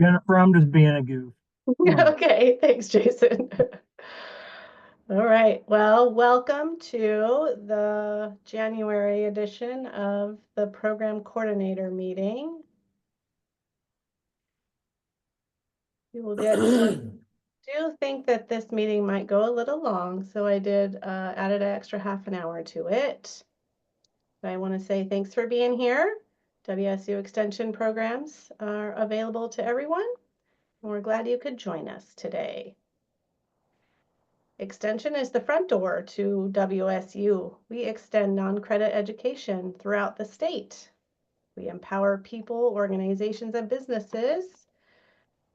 Jennifer, I'm just being a goof. Come on. Okay, thanks, Jason. All right, well, welcome to the January edition of the program coordinator meeting. You will get to, do think that this meeting might go a little long, so I did added an extra half an hour to it. But I want to say thanks for being here. WSU Extension programs are available to everyone, and we're glad you could join us today. Extension is the front door to WSU. We extend non-credit education throughout the state. We empower people, organizations, and businesses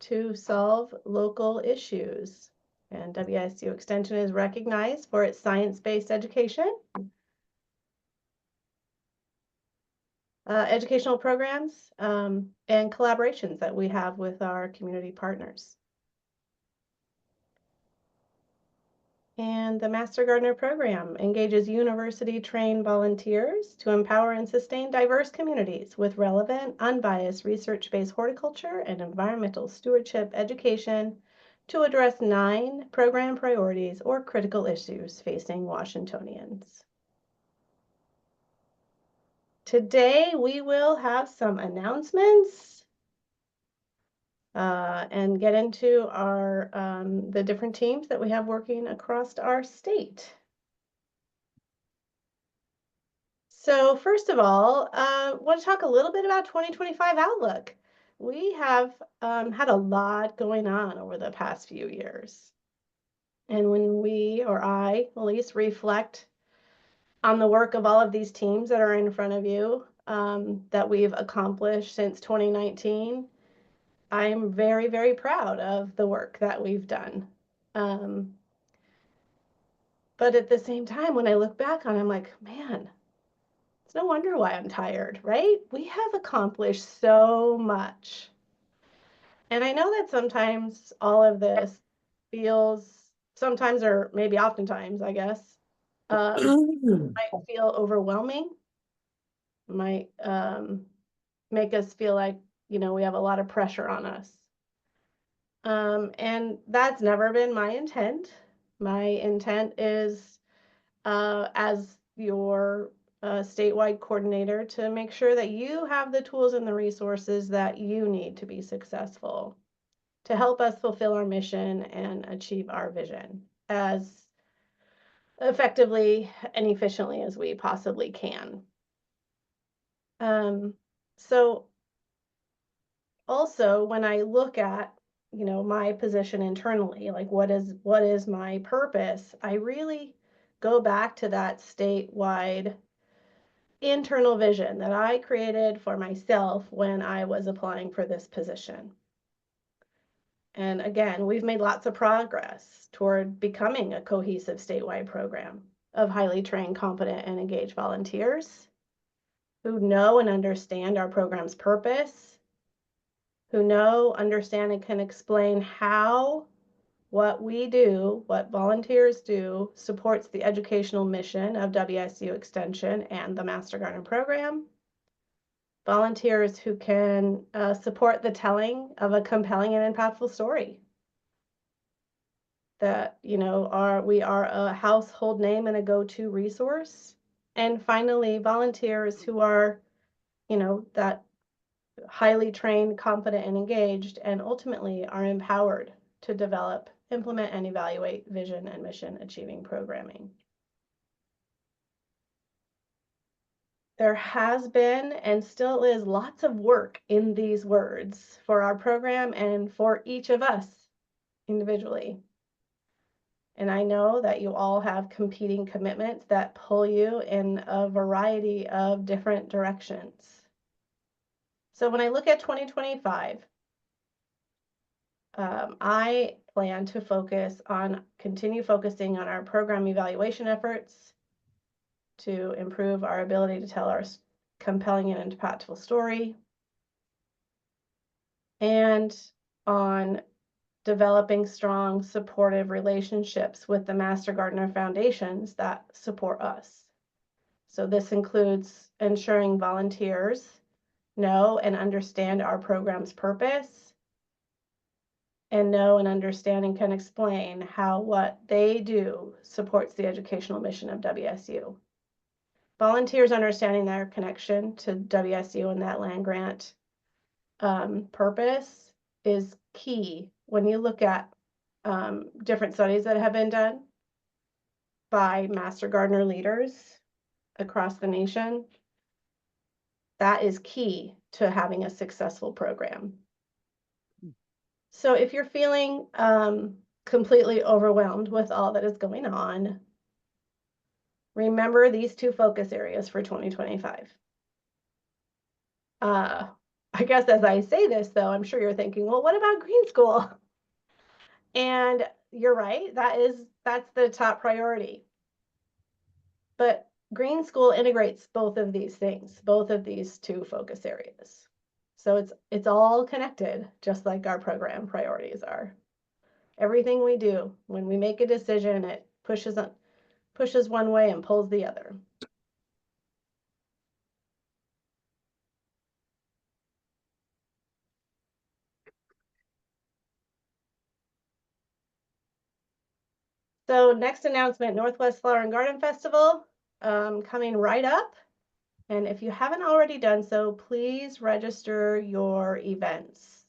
to solve local issues. And WSU Extension is recognized for its science-based education, educational programs, and collaborations that we have with our community partners. And the Master Gardener program engages university-trained volunteers to empower and sustain diverse communities with relevant, unbiased, research-based horticulture and environmental stewardship education to address 9 program priorities or critical issues facing Washingtonians. Today, we will have some announcements and get into our the different teams that we have working across our state. So first of all, I want to talk a little bit about 2025 outlook. We have had a lot going on over the past few years. And when we, or I at least, reflect on the work of all of these teams that are in front of you that we've accomplished since 2019, I'm very, very proud of the work that we've done. But at the same time, when I look back on it, I'm like, man, it's no wonder why I'm tired, right? We have accomplished so much. And I know that sometimes all of this feels, sometimes or maybe oftentimes, I guess, might feel overwhelming, might make us feel like, we have a lot of pressure on us. And that's never been my intent. My intent is, as your statewide coordinator, to make sure that you have the tools and the resources that you need to be successful, to help us fulfill our mission and achieve our vision as effectively and efficiently as we possibly can. So also, when I look at my position internally, like what is my purpose, I really go back to that statewide internal vision that I created for myself when I was applying for this position. And again, we've made lots of progress toward becoming a cohesive statewide program of highly trained, competent, and engaged volunteers who know and understand our program's purpose, who know, understand, and can explain how what we do, what volunteers do, supports the educational mission of WSU Extension and the Master Gardener program. Volunteers who can support the telling of a compelling and impactful story. That, we are a household name and a go-to resource. And finally, volunteers who are, that highly trained, competent, and engaged, and ultimately are empowered to develop, implement, and evaluate vision and mission achieving programming. There has been and still is lots of work in these words for our program and for each of us individually. And I know that you all have competing commitments that pull you in a variety of different directions. So when I look at 2025, I plan to continue focusing on our program evaluation efforts to improve our ability to tell our compelling and impactful story, and on developing strong, supportive relationships with the Master Gardener foundations that support us. So this includes ensuring volunteers know and understand our program's purpose, and know and understand and can explain how what they do supports the educational mission of WSU. Volunteers understanding their connection to WSU and that land grant purpose is key when you look at different studies that have been done by Master Gardener leaders across the nation. That is key to having a successful program. So if you're feeling completely overwhelmed with all that is going on, remember these 2 focus areas for 2025. I guess as I say this, though, I'm sure you're thinking, well, what about Green School? And you're right, that's the top priority. But Green School integrates both of these things, both of these 2 focus areas. So it's all connected, just like our program priorities are. Everything we do, when we make a decision, it pushes one way and pulls the other. So next announcement, Northwest Flower and Garden Festival, coming right up. And if you haven't already done so, please register your events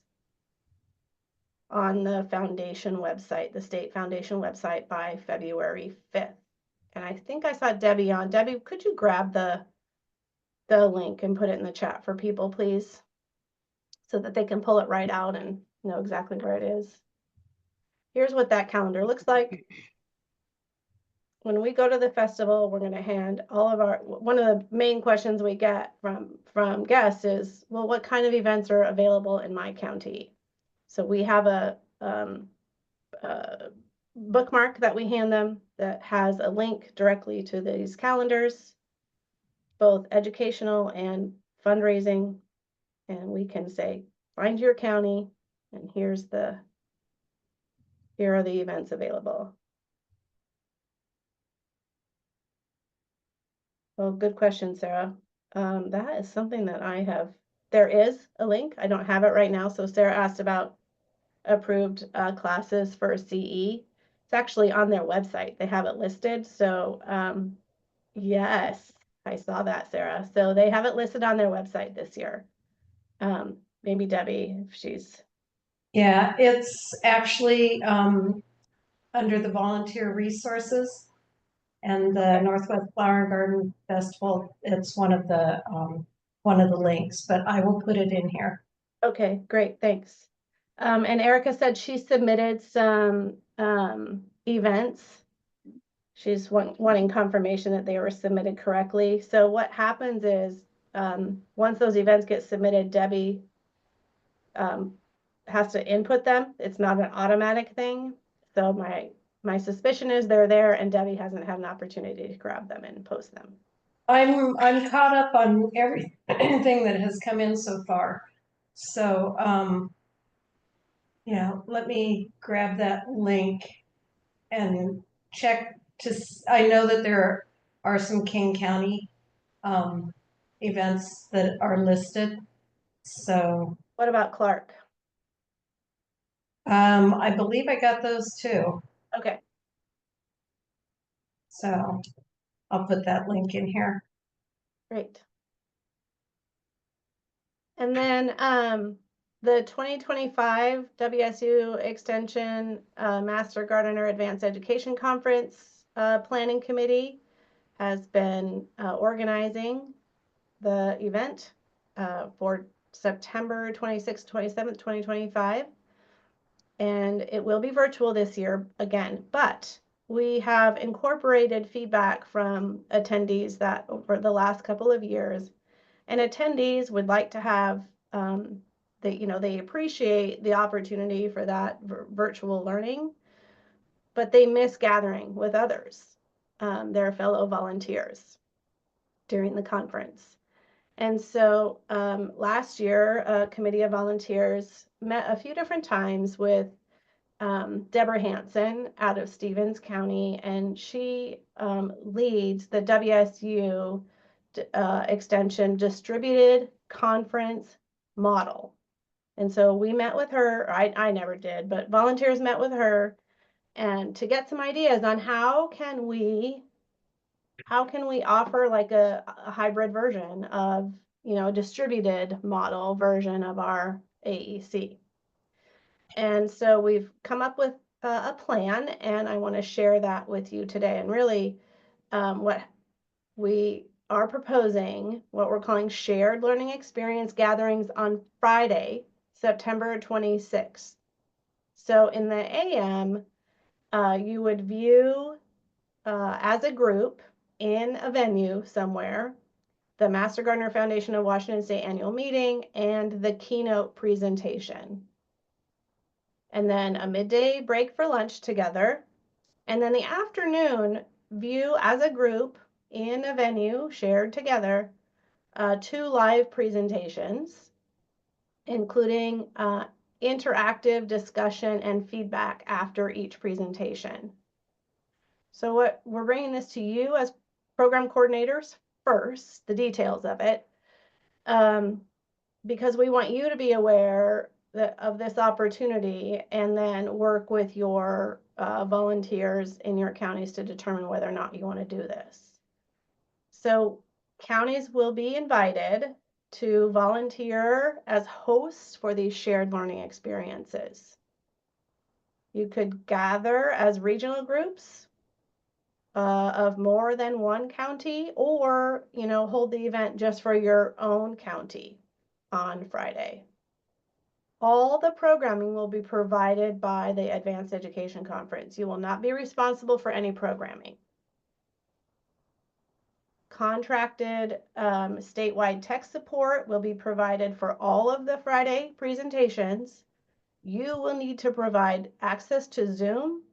on the foundation website, the state foundation website, by February 5th. And I think I saw Debbie on. Debbie, could you grab the link and put it in the chat for people, please? So that they can pull it right out and know exactly where it is. Here's what that calendar looks like. When we go to the festival, we're going to hand all of our, one of the main questions we get from guests is, well, what kind of events are available in my county? So we have a bookmark that we hand them that has a link directly to these calendars, both educational and fundraising. And we can say, find your county, and here are the events available. Well, good question, Sarah. That is something that there is a link. I don't have it right now. So Sarah asked about approved classes for CE. It's actually on their website. They have it listed. So yes, I saw that, Sarah. So they have it listed on their website this year. Maybe Debbie, if she's. Yeah, it's actually under the volunteer resources and the Northwest Flower and Garden Festival. It's one of the links, but I will put it in here. Okay, great, thanks. And Erica said she submitted some events. She's wanting confirmation that they were submitted correctly. So what happens is, once those events get submitted, Debbie has to input them. It's not an automatic thing. So my suspicion is they're there and Debbie hasn't had an opportunity to grab them and post them. I'm caught up on everything that has come in so far. So yeah, let me grab that link and check I know that there are some King County events that are listed. So what about Clark? I believe I got those too. Okay. So I'll put that link in here. Great. And then the 2025 WSU Extension Master Gardener Advanced Education Conference Planning Committee has been organizing the event for September 26th, 27th, 2025. And it will be virtual this year again, but we have incorporated feedback from attendees that over the last couple of years, and attendees would like to have, they appreciate the opportunity for that virtual learning, but they miss gathering with others, their fellow volunteers during the conference. And so last year, a committee of volunteers met a few different times with Deborah Hansen out of Stevens County, and she leads the WSU Extension Distributed Conference Model. And so we met with her, I never did, but volunteers met with her and to get some ideas on how can we offer like a hybrid version of, distributed model version of our AEC. And so we've come up with a plan, and I want to share that with you today. And really, what we are proposing, what we're calling shared learning experience gatherings on Friday, September 26th. So in the AM, you would view as a group in a venue somewhere the Master Gardener Foundation of Washington State annual meeting and the keynote presentation. And then a midday break for lunch together. And then the afternoon, view as a group in a venue shared together 2 live presentations, including interactive discussion and feedback after each presentation. So what we're bringing this to you as program coordinators first, the details of it, because we want you to be aware of this opportunity and then work with your volunteers in your counties to determine whether or not you want to do this. So counties will be invited to volunteer as hosts for these shared learning experiences. You could gather as regional groups of more than one county, or hold the event just for your own county on Friday. All the programming will be provided by the Advanced Education Conference. You will not be responsible for any programming. Contracted statewide tech support will be provided for all of the Friday presentations. You will need to provide access to Zoom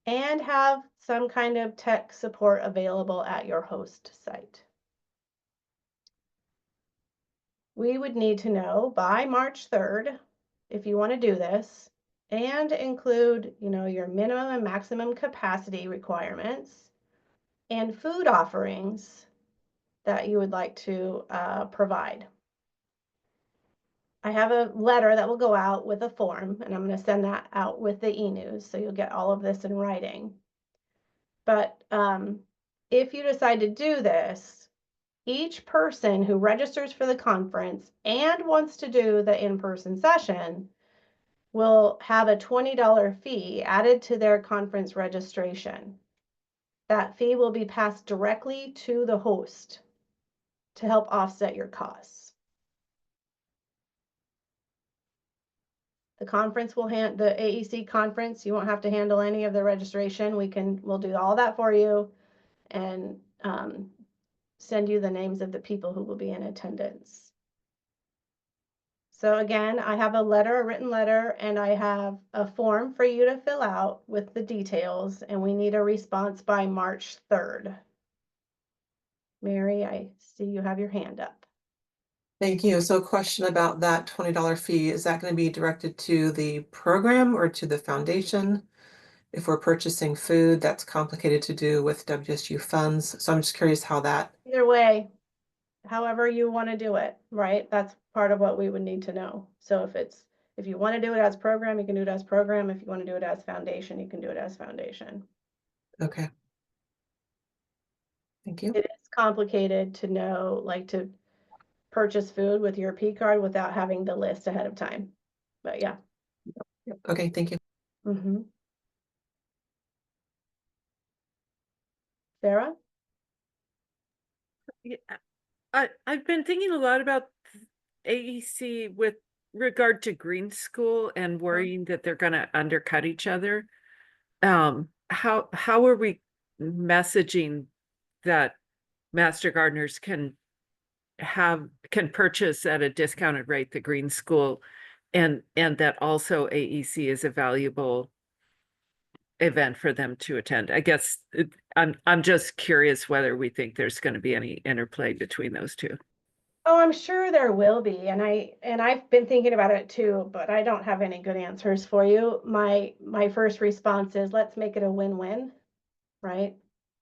and have some kind of tech support available at your host site. We would need to know by March 3rd if you want to do this, and include, your minimum and maximum capacity requirements and food offerings that you would like to provide. I have a letter that will go out with a form, and I'm going to send that out with the e-news, so you'll get all of this in writing. But if you decide to do this, each person who registers for the conference and wants to do the in-person session will have a $20 fee added to their conference registration. That fee will be passed directly to the host to help offset your costs. The conference will the AEC conference, you won't have to handle any of the registration. We'll do all that for you and send you the names of the people who will be in attendance. So again, I have a written letter, and I have a form for you to fill out with the details, and we need a response by March 3rd. Mary, I see you have your hand up. Thank you. So a question about that $20 fee, is that going to be directed to the program or to the foundation? If we're purchasing food, that's complicated to do with WSU funds. So I'm just curious how that. Either way, however you want to do it, right? That's part of what we would need to know. So if you want to do it as program, you can do it as program. If you want to do it as foundation, you can do it as foundation. Okay. Thank you. It is complicated to know, like to purchase food with your P card without having the list ahead of time. But yeah. Okay, thank you. Mm-hmm. Sarah? Yeah, I've been thinking a lot about AEC with regard to Green School and worrying that they're going to undercut each other. How are we messaging that Master Gardeners can purchase at a discounted rate the Green School, and that also AEC is a valuable event for them to attend? I guess I'm just curious whether we think there's going to be any interplay between those two. Oh, I'm sure there will be, and I've been thinking about it too, but I don't have any good answers for you. My first response is let's make it a win-win, right?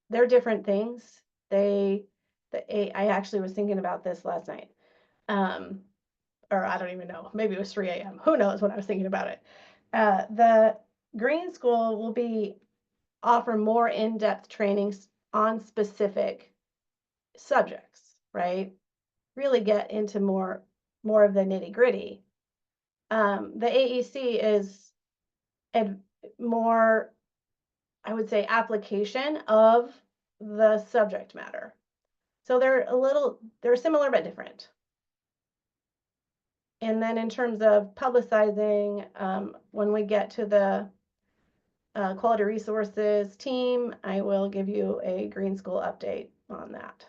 They're different things. I actually was thinking about this last night. or I don't even know, maybe it was 3 a.m. Who knows when I was thinking about it. The Green School will be offer more in-depth trainings on specific subjects, right? Really get into more of the nitty-gritty. The AEC is more, I would say, application of the subject matter. So they're similar but different. And then in terms of publicizing, when we get to the quality resources team, I will give you a Green School update on that.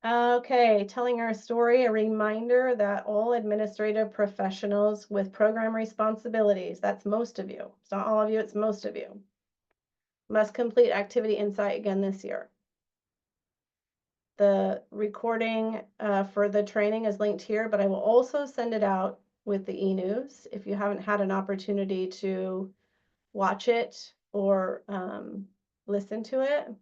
Okay, telling our story, a reminder that all administrative professionals with program responsibilities, that's most of you, it's not all of you, it's most of you, must complete Activity Insight again this year. The recording for the training is linked here, but I will also send it out with the e-news if you haven't had an opportunity to watch it or listen to it.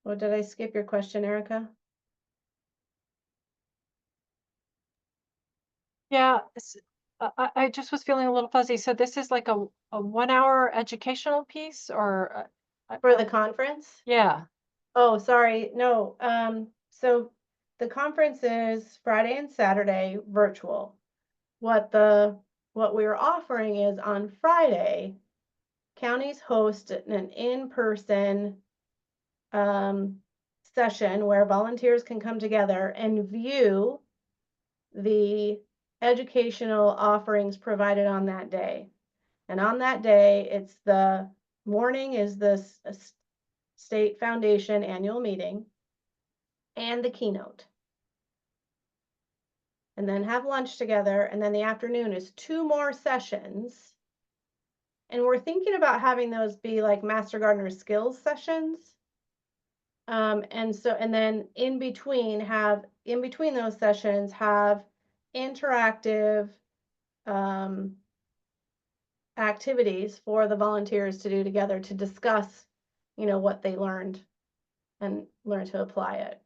Or did I skip your question, Erica? Yeah, I just was feeling a little fuzzy. So this is like a 1 hour educational piece or? For the conference? Yeah, Oh, sorry. No. So the conference is Friday and Saturday virtual. What we're offering is on Friday, counties host an in-person session where volunteers can come together and view the educational offerings provided on that day. And on that day, it's the morning is the State Foundation annual meeting and the keynote. And then have lunch together. And then the afternoon is 2 more sessions. And we're thinking about having those be like Master Gardener skills sessions. And then in between those sessions have interactive activities for the volunteers to do together to discuss, what they learned and learn to apply it.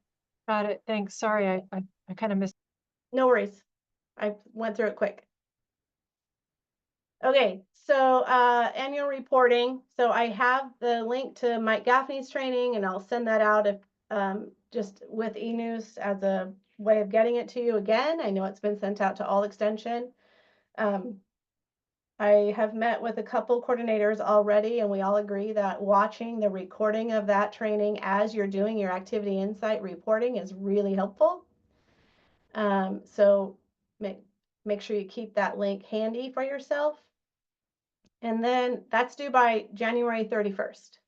got it. Thanks. Sorry, I kind of missed. No worries. I went through it quick. Okay, so annual reporting. So I have the link to Mike Gaffney's training, and I'll send that out if just with e-news as a way of getting it to you again. I know it's been sent out to all extension. I have met with a couple coordinators already, and we all agree that watching the recording of that training as you're doing your Activity Insight reporting is really helpful. So make sure you keep that link handy for yourself. And then that's due by January 31st.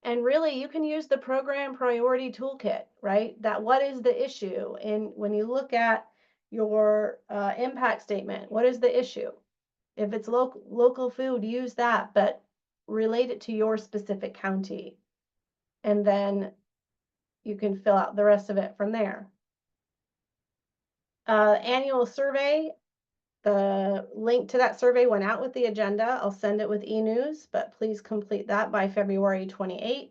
And really, you can use the program priority toolkit, right? That what is the issue? And when you look at your impact statement, what is the issue? If it's local food, use that, but relate it to your specific county. And then you can fill out the rest of it from there. Annual survey. The link to that survey went out with the agenda. I'll send it with e-news, but please complete that by February 28th,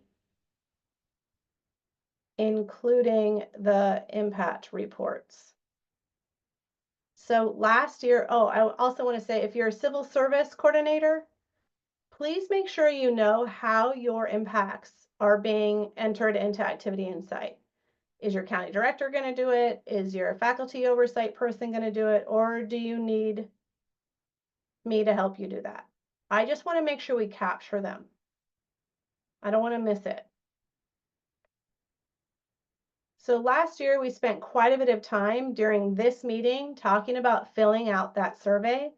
including the impact reports. So last year, I also want to say, if you're a civil service coordinator, please make sure you know how your impacts are being entered into Activity Insight. Is your county director going to do it? Is your faculty oversight person going to do it? Or do you need me to help you do that? I just want to make sure we capture them. I don't want to miss it. So last year we spent quite a bit of time during this meeting talking about filling out that survey.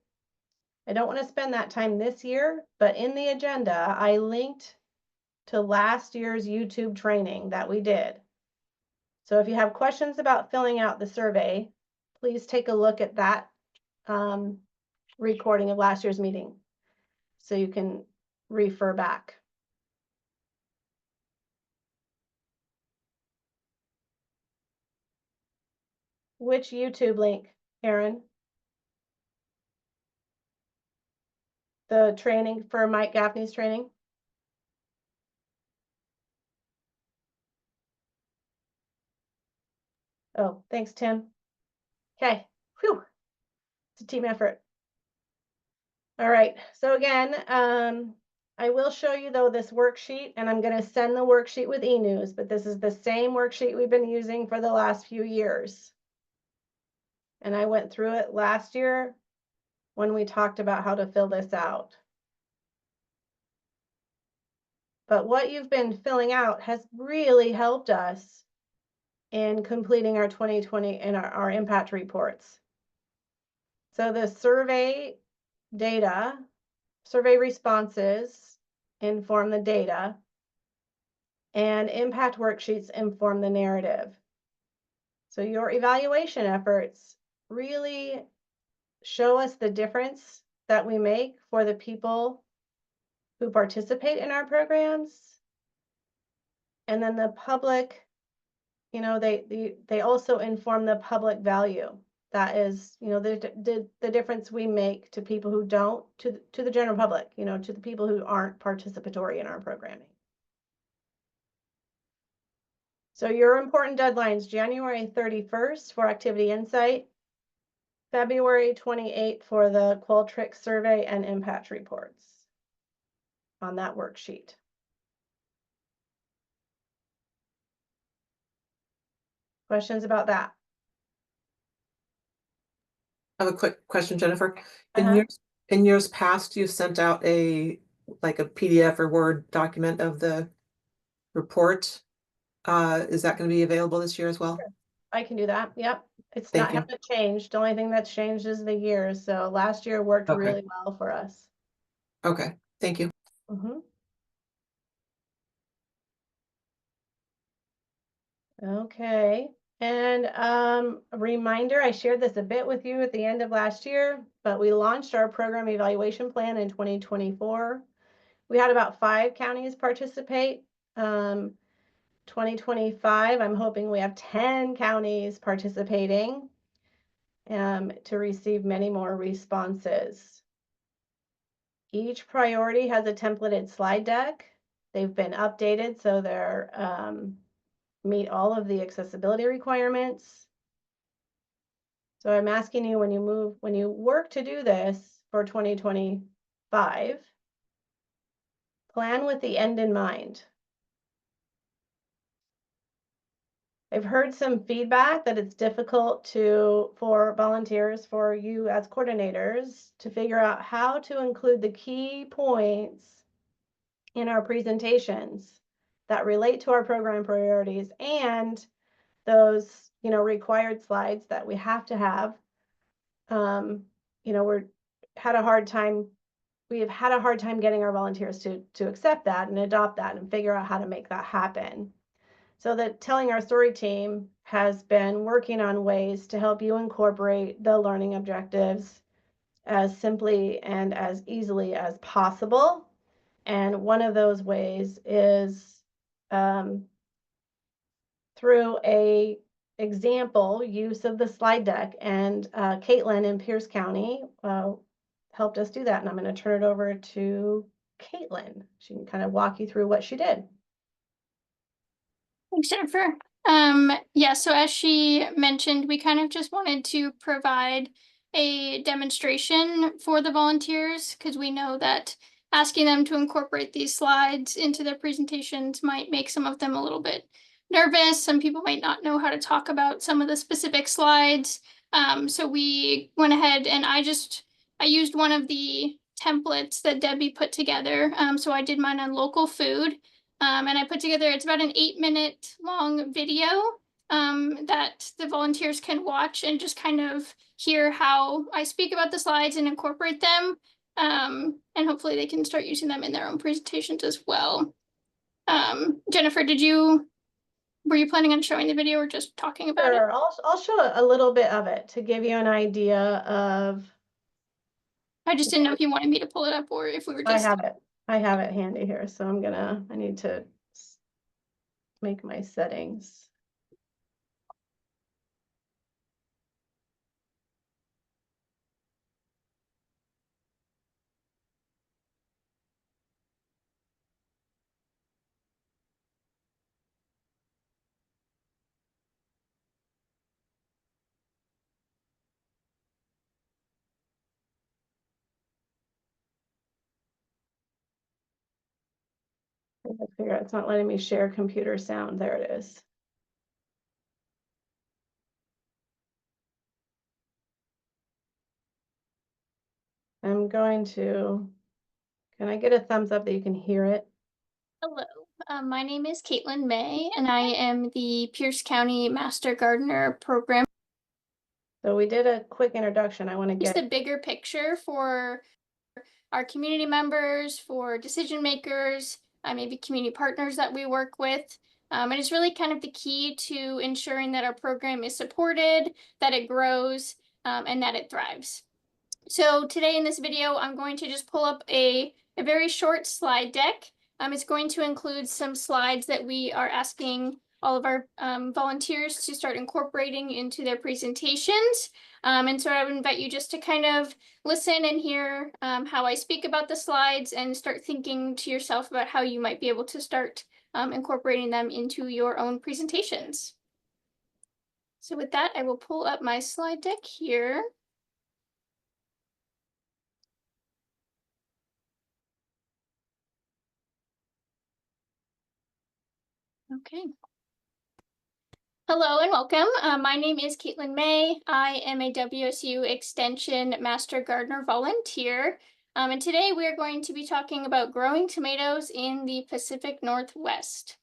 I don't want to spend that time this year, but in the agenda, I linked to last year's YouTube training that we did. So if you have questions about filling out the survey, please take a look at that recording of last year's meeting so you can refer back. Which YouTube link, Aaron? the training for Mike Gaffney's training? Oh, thanks, Tim. Okay, whew, it's a team effort. All right, so again, I will show you though this worksheet, and I'm gonna send the worksheet with eNews, but this is the same worksheet we've been using for the last few years. And I went through it last year when we talked about how to fill this out. But what you've been filling out has really helped us in completing our 2020 and our impact reports. So the survey data, survey responses inform the data, and impact worksheets inform the narrative. So your evaluation efforts really show us the difference that we make for the people who participate in our programs. And then the public, you know, they also inform the public value. That is, you know, the difference we make to people who don't, to the general public, you know, to the people who aren't participatory in our programming. So your important deadlines, January 31st for Activity Insight, February 28th for the Qualtrics survey and impact reports on that worksheet. Questions about that? I have a quick question, Jennifer. Uh-huh. In years past, you sent out like a PDF or Word document of the report. Is that going to be available this year as well? I can do that. Yep. It's Thank not you. haven't changed. The only thing that's changed is the years. So last year worked Okay. really well for us. Okay, thank you. Mhm. Okay. And a reminder, I shared this a bit with you at the end of last year, but we launched our program evaluation plan in 2024. We had about 5 counties participate. 2025, I'm hoping we have 10 counties participating to receive many more responses. Each priority has a templated slide deck. They've been updated so they're meet all of the accessibility requirements. So I'm asking you, when you work to do this for 2025, plan with the end in mind. I've heard some feedback that it's difficult for volunteers, for you as coordinators, to figure out how to include the key points in our presentations that relate to our program priorities and those, you know, required slides that we have to have. You know, we have had a hard time getting our volunteers to accept that and adopt that and figure out how to make that happen. So the Telling Our Story team has been working on ways to help you incorporate the learning objectives as simply and as easily as possible. And one of those ways is through a example use of the slide deck. And Caitlin in Pierce County helped us do that. And I'm going to turn it over to Caitlin. She can kind of walk you through what she did. Thanks, Jennifer. Yeah, so as she mentioned, we kind of just wanted to provide a demonstration for the volunteers because we know that asking them to incorporate these slides into their presentations might make some of them a little bit nervous. Some people might not know how to talk about some of the specific slides. So we went ahead and I used one of the templates that Debbie put together. So I did mine on local food. And I put together, it's about an 8-minute long video that the volunteers can watch and just kind of hear how I speak about the slides and incorporate them. And hopefully they can start using them in their own presentations as well. Jennifer, were you planning on showing the video or just talking about it? Sure, I'll show a little bit of it to give you an idea of. I just didn't know if you wanted me to pull it up or if we were just. I have it handy here, so I need to make my settings. Let's figure out, it's not letting me share computer sound. There it is. I'm going to, can I get a thumbs up that you can hear it? Hello, my name is Caitlin May, and I am the Pierce County Master Gardener Program. So we did a quick introduction. I want to Just get the bigger picture for our community members, for decision makers, maybe community partners that we work with. And it's really kind of the key to ensuring that our program is supported, that it grows, and that it thrives. So today in this video, I'm going to just pull up a very short slide deck. It's going to include some slides that we are asking all of our volunteers to start incorporating into their presentations. And so I would invite you just to kind of listen and hear how I speak about the slides and start thinking to yourself about how you might be able to start incorporating them into your own presentations. So with that, I will pull up my slide deck here. Okay. Hello and welcome. My name is Caitlin May. I am a WSU Extension Master Gardener volunteer. And today we are going to be talking about growing tomatoes in the Pacific Northwest.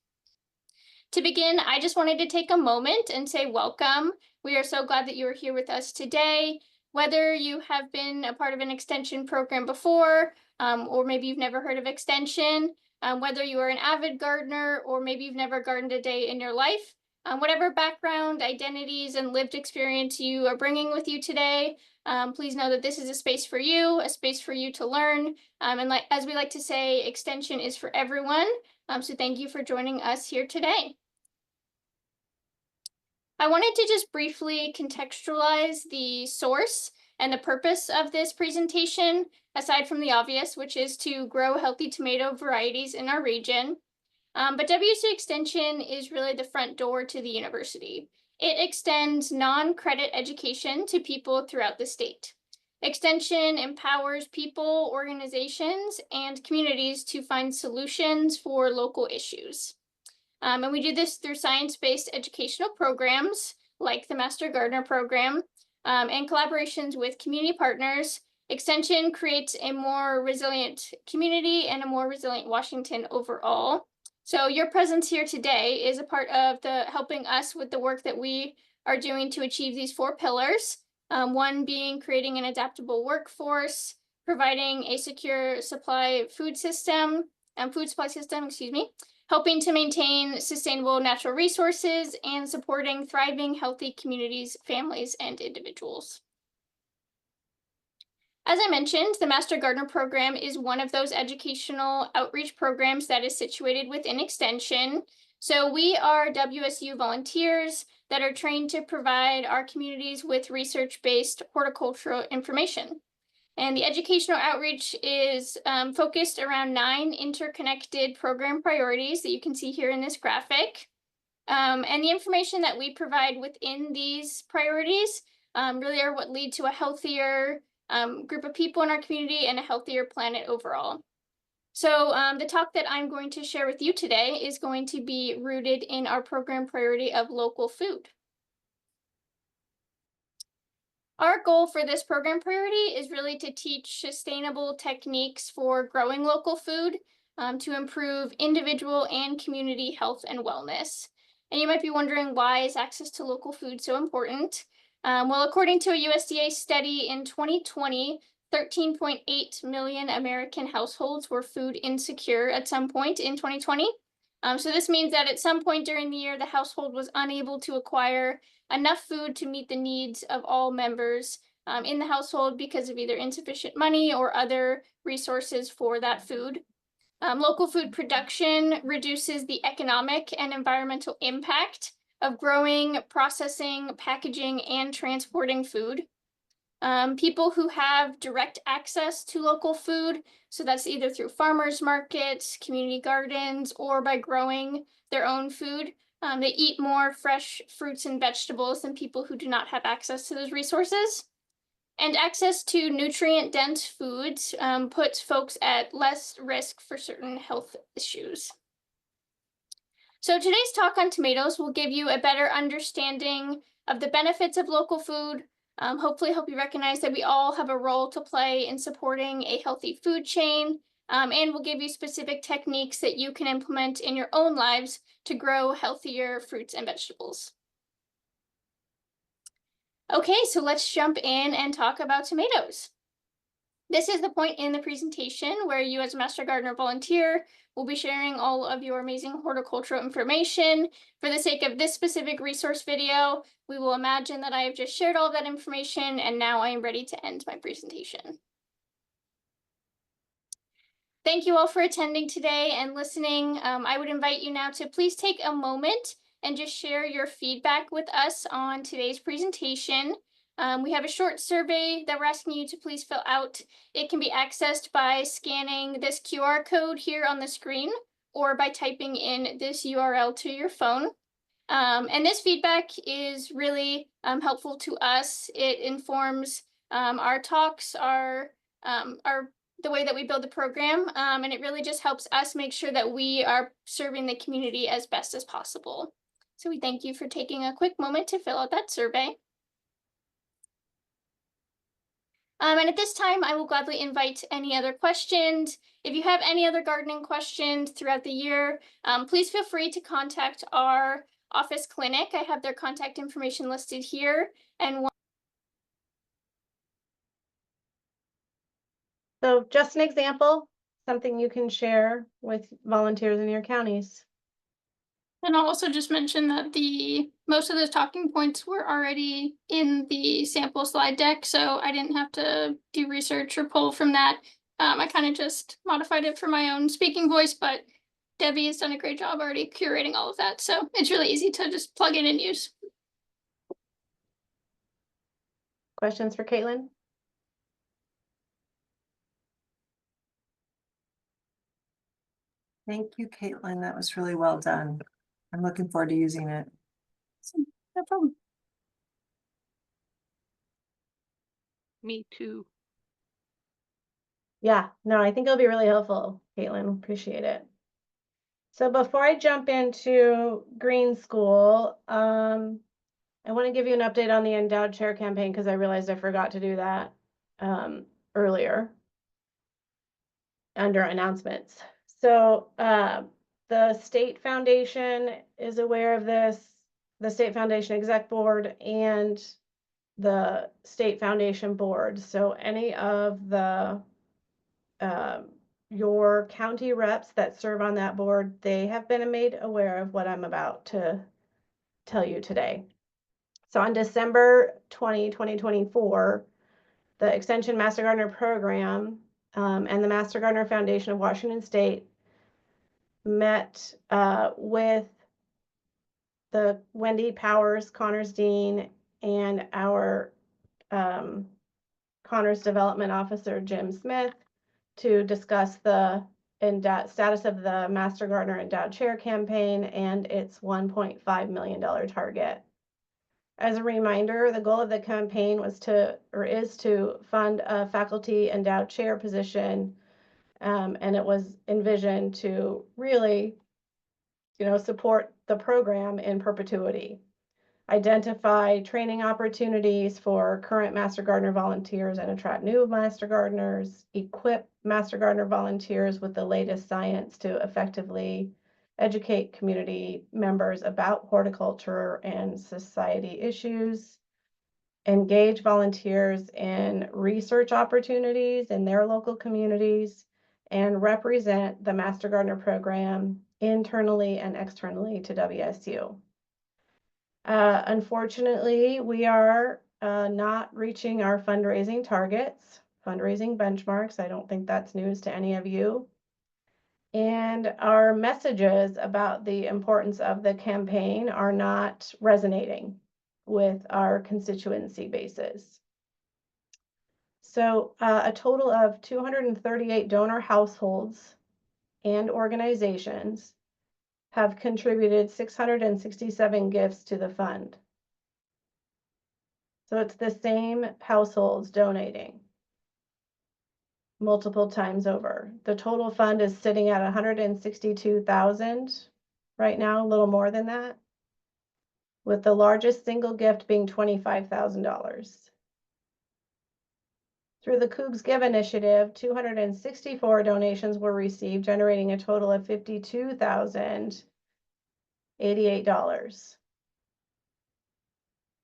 To begin, I just wanted to take a moment and say welcome. We are so glad that you are here with us today. Whether you have been a part of an extension program before, or maybe you've never heard of extension, whether you are an avid gardener or maybe you've never gardened a day in your life, whatever background, identities, and lived experience you are bringing with you today, please know that this is a space for you to learn. And as we like to say, extension is for everyone. So thank you for joining us here today. I wanted to just briefly contextualize the source and the purpose of this presentation, aside from the obvious, which is to grow healthy tomato varieties in our region. But WSU Extension is really the front door to the university. It extends non-credit education to people throughout the state. Extension empowers people, organizations, and communities to find solutions for local issues. And we do this through science-based educational programs like the Master Gardener program and collaborations with community partners. Extension creates a more resilient community and a more resilient Washington overall. So your presence here today is a part of helping us with the work that we are doing to achieve these 4 pillars. One being creating an adaptable workforce, providing a secure food supply system, helping to maintain sustainable natural resources, and supporting thriving, healthy communities, families, and individuals. As I mentioned, the Master Gardener program is one of those educational outreach programs that is situated within Extension. So we are WSU volunteers that are trained to provide our communities with research-based horticultural information. And the educational outreach is focused around 9 interconnected program priorities that you can see here in this graphic. And the information that we provide within these priorities really are what lead to a healthier group of people in our community and a healthier planet overall. So the talk that I'm going to share with you today is going to be rooted in our program priority of local food. Our goal for this program priority is really to teach sustainable techniques for growing local food to improve individual and community health and wellness. And you might be wondering, why is access to local food so important? Well, according to a USDA study in 2020, 13.8 million American households were food insecure at some point in 2020. So this means that at some point during the year, the household was unable to acquire enough food to meet the needs of all members in the household because of either insufficient money or other resources for that food. Local food production reduces the economic and environmental impact of growing, processing, packaging, and transporting food. People who have direct access to local food, so that's either through farmers markets, community gardens, or by growing their own food, they eat more fresh fruits and vegetables than people who do not have access to those resources. And access to nutrient-dense foods puts folks at less risk for certain health issues. So today's talk on tomatoes will give you a better understanding of the benefits of local food, hopefully help you recognize that we all have a role to play in supporting a healthy food chain, and will give you specific techniques that you can implement in your own lives to grow healthier fruits and vegetables. Okay, so let's jump in and talk about tomatoes. This is the point in the presentation where you as a Master Gardener volunteer will be sharing all of your amazing horticultural information. For the sake of this specific resource video, we will imagine that I have just shared all of that information and now I am ready to end my presentation. Thank you all for attending today and listening. I would invite you now to please take a moment and just share your feedback with us on today's presentation. We have a short survey that we're asking you to please fill out. It can be accessed by scanning this QR code here on the screen or by typing in this URL to your phone. And this feedback is really helpful to us. It informs our talks, our the way that we build the program, and it really just helps us make sure that we are serving the community as best as possible. So we thank you for taking a quick moment to fill out that survey. And at this time, I will gladly invite any other questions. If you have any other gardening questions throughout the year, please feel free to contact our office clinic. I have their contact information listed here. And So just an example, something you can share with volunteers in your counties. And I'll also just mention that most of those talking points were already in the sample slide deck, so I didn't have to do research or pull from that. I kind of just modified it for my own speaking voice, but Debbie has done a great job already curating all of that, so it's really easy to just plug in and use. Questions for Caitlin? Thank you, Caitlin. That was really well done. I'm looking forward to using it. No problem. Me too. Yeah, no, I think it'll be really helpful, Caitlin. Appreciate it. So before I jump into Green School, I want to give you an update on the Endowed Chair campaign because I realized I forgot to do that earlier under announcements. So the State Foundation is aware of this, the State Foundation Exec Board and the State Foundation Board. So any of the your county reps that serve on that board, they have been made aware of what I'm about to tell you today. So on December 20, 2024, the Extension Master Gardener Program and the Master Gardener Foundation of Washington State met with the Wendy Powers, Connors Dean, and our Connors Development Officer, Jim Smith, to discuss the status of the Master Gardener Endowed Chair campaign and its $1.5 million target. As a reminder, the goal of the campaign was is to fund a faculty endowed chair position, and it was envisioned to really, support the program in perpetuity. Identify training opportunities for current Master Gardener volunteers and attract new Master Gardeners, equip Master Gardener volunteers with the latest science to effectively educate community members about horticulture and society issues, engage volunteers in research opportunities in their local communities, and represent the Master Gardener program internally and externally to WSU. Unfortunately, we are not reaching our fundraising targets, fundraising benchmarks. I don't think that's news to any of you. And our messages about the importance of the campaign are not resonating with our constituency bases. So a total of 238 donor households and organizations have contributed 667 gifts to the fund. So it's the same households donating multiple times over. The total fund is sitting at $162,000 right now, a little more than that, with the largest single gift being $25,000. Through the Cougs Give initiative, 264 donations were received, generating a total of $52,088.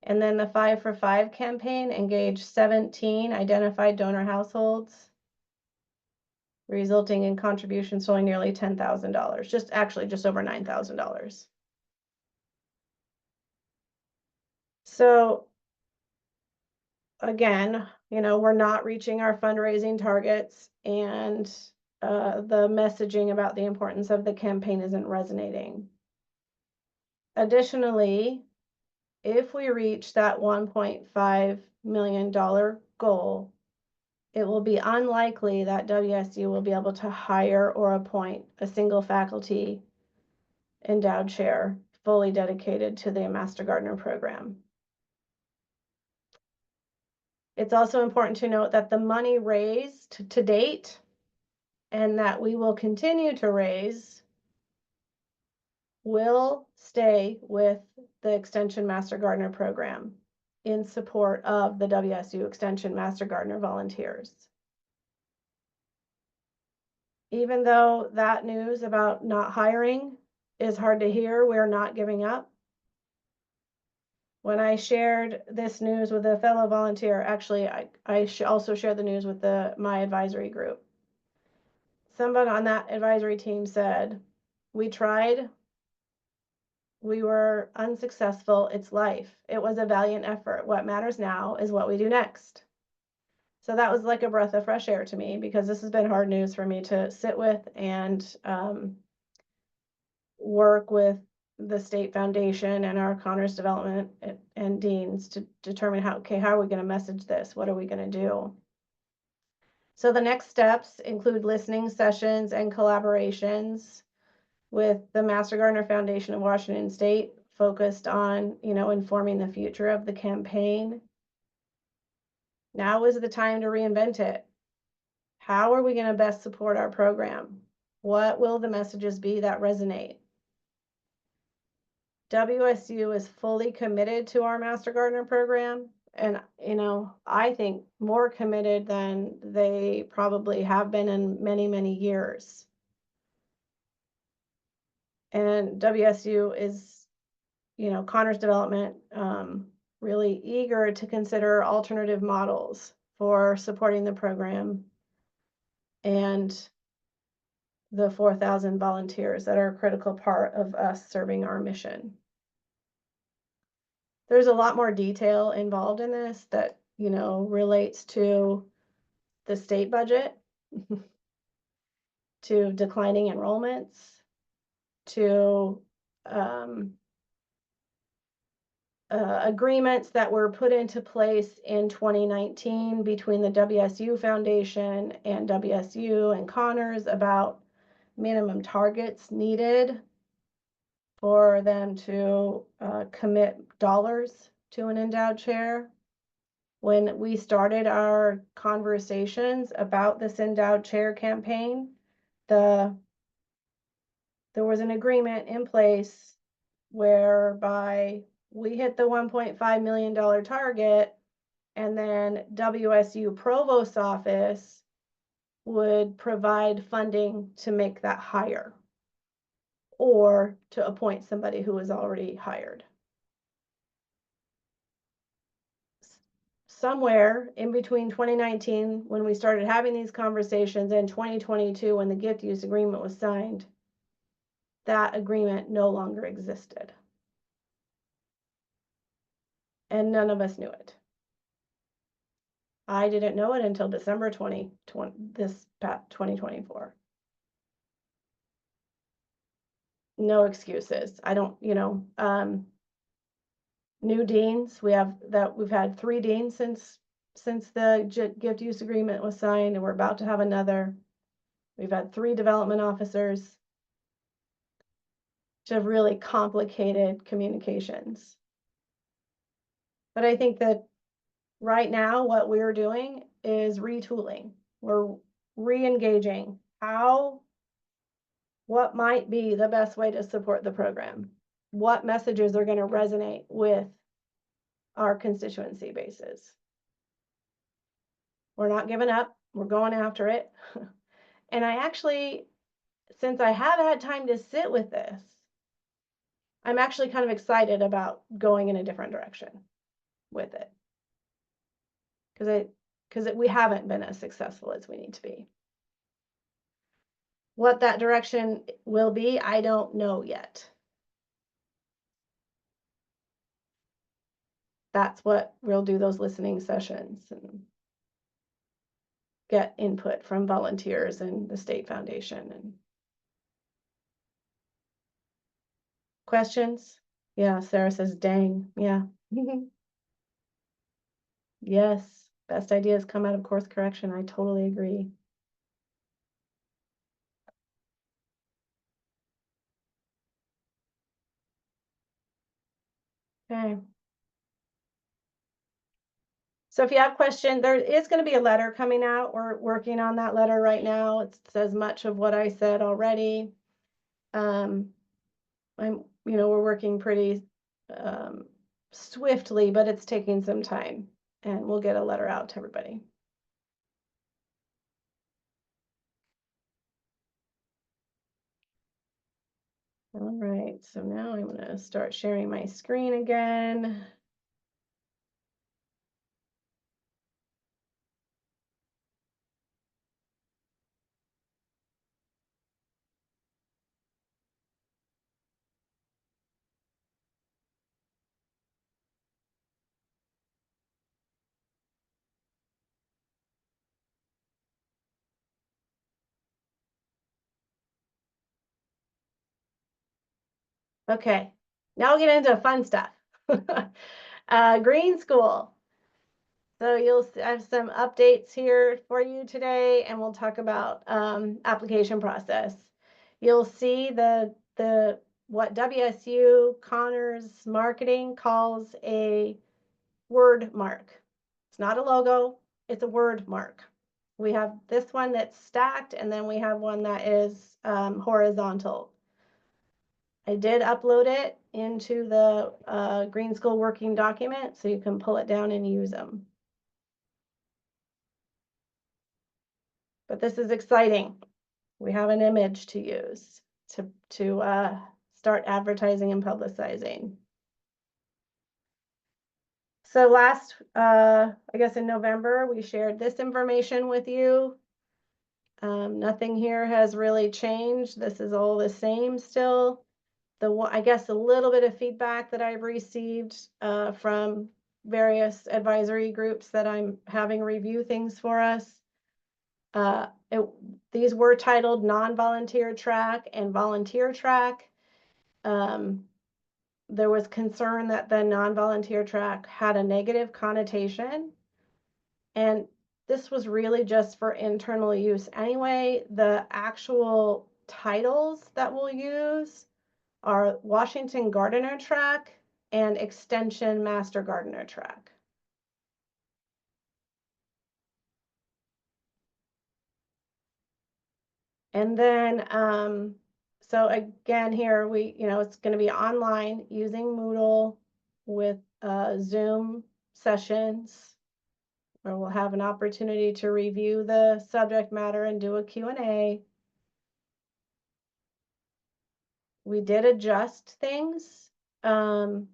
And then the 5 for 5 campaign engaged 17 identified donor households, resulting in contributions totaling nearly $10,000, just over $9,000. So again, we're not reaching our fundraising targets, and the messaging about the importance of the campaign isn't resonating. Additionally, if we reach that $1.5 million goal, it will be unlikely that WSU will be able to hire or appoint a single faculty endowed chair fully dedicated to the Master Gardener program. It's also important to note that the money raised to date and that we will continue to raise will stay with the Extension Master Gardener program in support of the WSU Extension Master Gardener volunteers. Even though that news about not hiring is hard to hear, we're not giving up. When I shared this news with a fellow volunteer, actually, I also shared the news with my advisory group. Someone on that advisory team said, "We tried, we were unsuccessful, it's life. It was a valiant effort. What matters now is what we do next." So that was like a breath of fresh air to me, because this has been hard news for me to sit with and work with the state foundation and our Connors development and deans to determine how are we going to message this? What are we going to do? So the next steps include listening sessions and collaborations with the Master Gardener Foundation of Washington State, focused on, informing the future of the campaign. Now is the time to reinvent it. How are we going to best support our program? What will the messages be that resonate? WSU is fully committed to our Master Gardener program, and I think more committed than they probably have been in many, many years. And WSU is, Connors Development, really eager to consider alternative models for supporting the program and the 4,000 volunteers that are a critical part of us serving our mission. There's a lot more detail involved in this that, relates to the state budget, to declining enrollments, to agreements that were put into place in 2019 between the WSU Foundation and WSU and Connors about minimum targets needed for them to commit dollars to an endowed chair. When we started our conversations about this endowed chair campaign, there was an agreement in place whereby we hit the $1.5 million target, and then WSU Provost's office would provide funding to make that higher, or to appoint somebody who was already hired. Somewhere in between 2019, when we started having these conversations, and 2022, when the gift use agreement was signed, that agreement no longer existed. And none of us knew it. I didn't know it until December 2024. No excuses. I don't, new deans. We've had 3 deans since the gift use agreement was signed, and we're about to have another. We've had 3 development officers, which have really complicated communications. But I think that right now, what we're doing is retooling. We're re-engaging. How what might be the best way to support the program? What messages are going to resonate with our constituency bases? We're not giving up. We're going after it. And I actually, since I have had time to sit with this, I'm actually kind of excited about going in a different direction with it. Because we haven't been as successful as we need to be. What that direction will be, I don't know yet. That's what we'll do, those listening sessions and get input from volunteers and the state foundation. And questions? Yeah, Sarah says, dang, yeah. Yes, best ideas come out of course correction. I totally agree. Okay. So if you have questions, there is going to be a letter coming out. We're working on that letter right now. It says much of what I said already. We're working pretty swiftly, but it's taking some time, and we'll get a letter out to everybody. All right, so now I'm going to start sharing my screen again. Okay, now we'll get into fun stuff. Green School. So you'll have some updates here for you today, and we'll talk about application process. You'll see what WSU Connors Marketing calls a word mark. It's not a logo, it's a word mark. We have this one that's stacked, and then we have one that is horizontal. I did upload it into the Green School working document, so you can pull it down and use them. But this is exciting. We have an image to use to start advertising and publicizing. So last, I guess in November, we shared this information with you. Nothing here has really changed. This is all the same still. I guess a little bit of feedback that I've received from various advisory groups that I'm having review things for us. These were titled non-volunteer track and volunteer track. There was concern that the non-volunteer track had a negative connotation, and this was really just for internal use anyway. The actual titles that we'll use are Washington Gardener Track and Extension Master Gardener Track. And then, so again, here it's going to be online using Moodle with Zoom sessions where we'll have an opportunity to review the subject matter and do a Q&A. We did adjust things based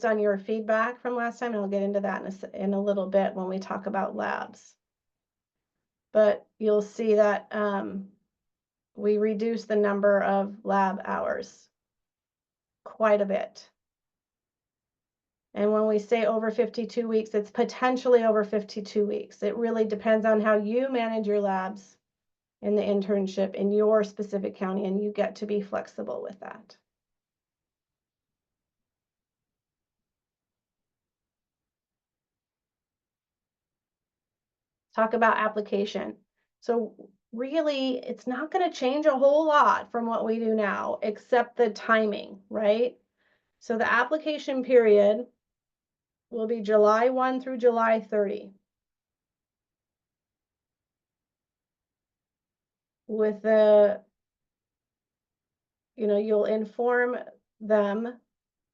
on your feedback from last time, and I'll get into that in a little bit when we talk about labs. But you'll see that we reduced the number of lab hours quite a bit. And when we say over 52 weeks, it's potentially over 52 weeks. It really depends on how you manage your labs in the internship in your specific county, and you get to be flexible with that. Talk about application. So really, it's not going to change a whole lot from what we do now, except the timing, right? So the application period will be July 1 through July 30. with you'll inform them,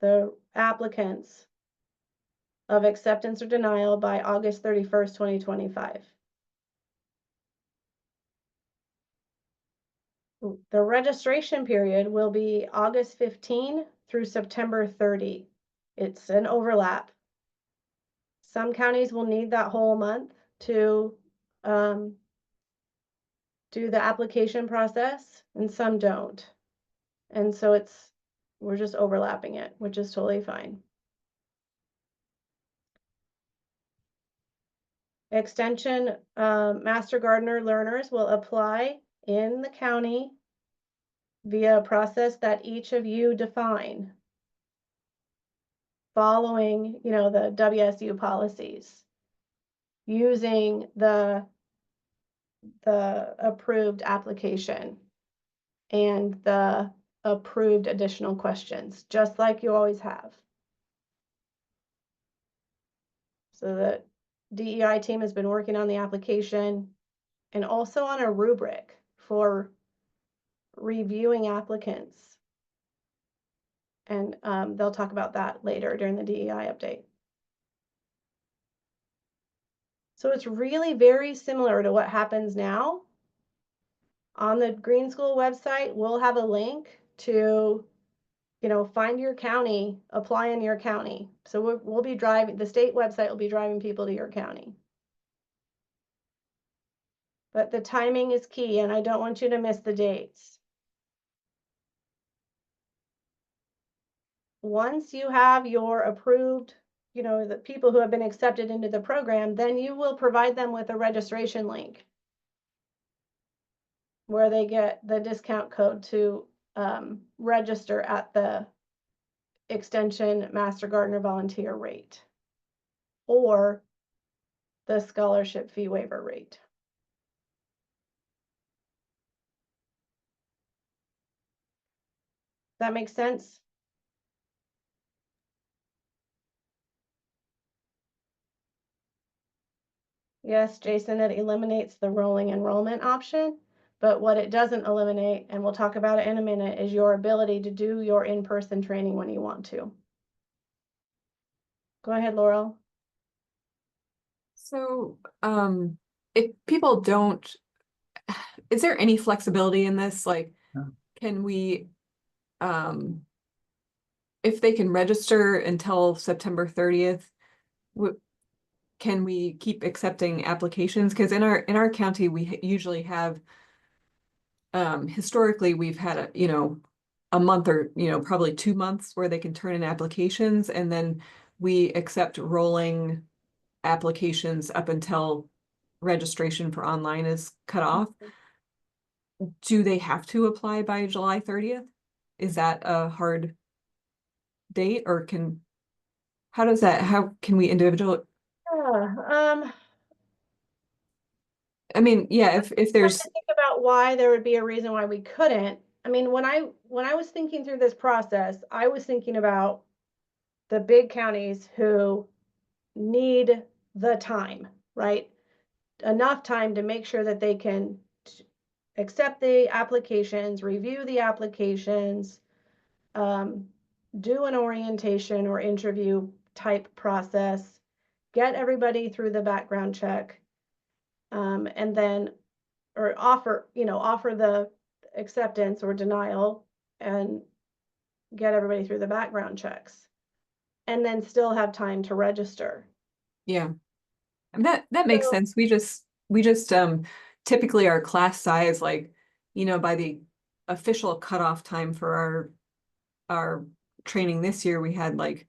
the applicants, of acceptance or denial by August 31st, 2025. The registration period will be August 15 through September 30. It's an overlap. Some counties will need that whole month to do the application process, and some don't. And so we're just overlapping it, which is totally fine. Extension Master Gardener learners will apply in the county via a process that each of you define, following, the WSU policies, using the approved application and the approved additional questions, just like you always have. So the DEI team has been working on the application and also on a rubric for reviewing applicants. And they'll talk about that later during the DEI update. So it's really very similar to what happens now. On the Green School website, we'll have a link to, find your county, apply in your county. So we'll be driving, the state website will be driving people to your county. But the timing is key, and I don't want you to miss the dates. Once you have your approved, the people who have been accepted into the program, then you will provide them with a registration link where they get the discount code to register at the Extension Master Gardener volunteer rate or the scholarship fee waiver rate. That makes sense? Yes, Jason, it eliminates the rolling enrollment option, but what it doesn't eliminate, and we'll talk about it in a minute, is your ability to do your in-person training when you want to. Go ahead, Laurel. So, if people don't, is there any flexibility in this? Like, No. can we, if they can register until September 30th, can we keep accepting applications? Because in our county, we usually have, historically, we've had a month or, probably 2 months where they can turn in applications, and then we accept rolling applications up until registration for online is cut off. Do they have to apply by July 30th? Is that a hard date, or how can we individual? I mean, yeah, if there's, I think about why there would be a reason why we couldn't. I mean, when I was thinking through this process, I was thinking about the big counties who need the time, right? Enough time to make sure that they can accept the applications, review the applications, do an orientation or interview type process, get everybody through the background check, and then, or offer the acceptance or denial and get everybody through the background checks, and then still have time to register. yeah, and that makes So- sense. We just typically our class size, like, by the official cutoff time for our training this year, we had like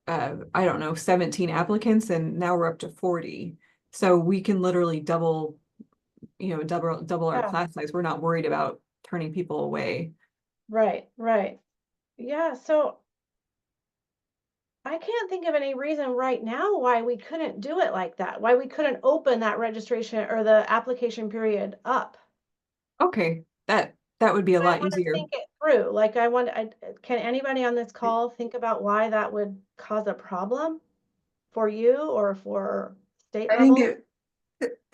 I don't know, 17 applicants, and now we're up to 40. So we can literally double our Yeah. class size. We're not worried about turning people away. Right. Yeah, so I can't think of any reason right now why we couldn't do it like that, why we couldn't open that registration or the application period up. Okay, that would be a I lot want to easier. think it through. Like can anybody on this call think about why that would cause a problem for you or for state I think level?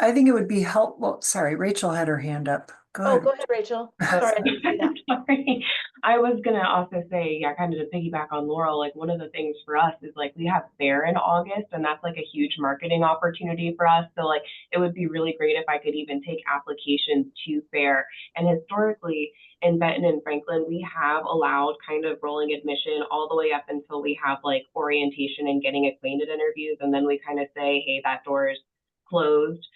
I think it would be helpful. Sorry, Rachel had her hand up. Go Oh, ahead. go ahead, Rachel. Sorry, I didn't see that. Sorry. I was gonna also say, yeah, kind of to piggyback on Laurel, like one of the things for us is like we have fair in August, and that's like a huge marketing opportunity for us. So like it would be really great if I could even take applications to fair. And historically in Benton and Franklin, we have allowed kind of rolling admission all the way up until we have like orientation and getting acquainted interviews, and then we kind of say, hey, that door is closed.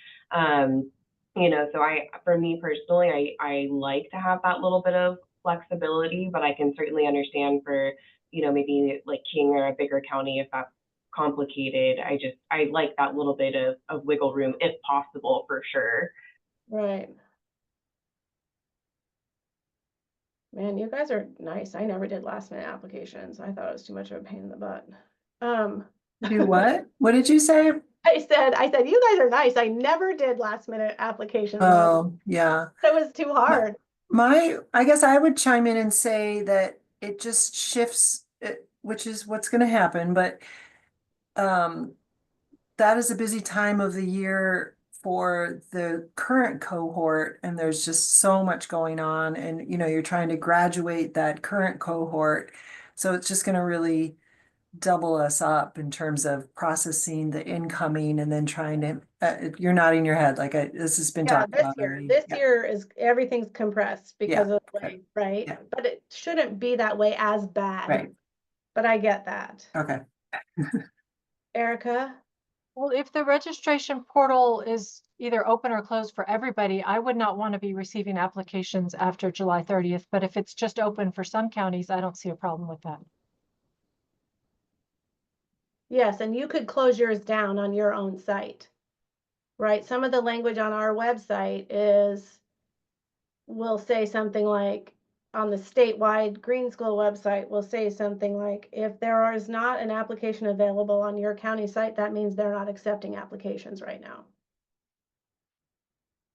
You know, so for me personally, I like to have that little bit of flexibility, but I can certainly understand for, you know, maybe like King or a bigger county if that's complicated. I like that little bit of wiggle room if possible, for sure. Right. Man, you guys are nice. I never did last minute applications. I thought it was too much of a pain in the butt. Do what? What did you say? I said, you guys are nice. I never did last minute applications. Oh, yeah. It was too hard. I guess I would chime in and say that it just shifts, which is what's going to happen, but that is a busy time of the year for the current cohort, and there's just so much going on, and you're trying to graduate that current cohort, so it's just going to really double us up in terms of processing the incoming and then trying to you're nodding your head like this has been talked about already. This year is everything's compressed because of the okay. way, right? Yeah. But it shouldn't be that way as bad. Right. But I get that. Okay. Erica? Well, if the registration portal is either open or closed for everybody, I would not want to be receiving applications after July 30th. But if it's just open for some counties, I don't see a problem with that. Yes, and you could close yours down on your own site, right? Some of the language on our website will say something like, on the statewide Green School website, will say something like, if there is not an application available on your county site, that means they're not accepting applications right now.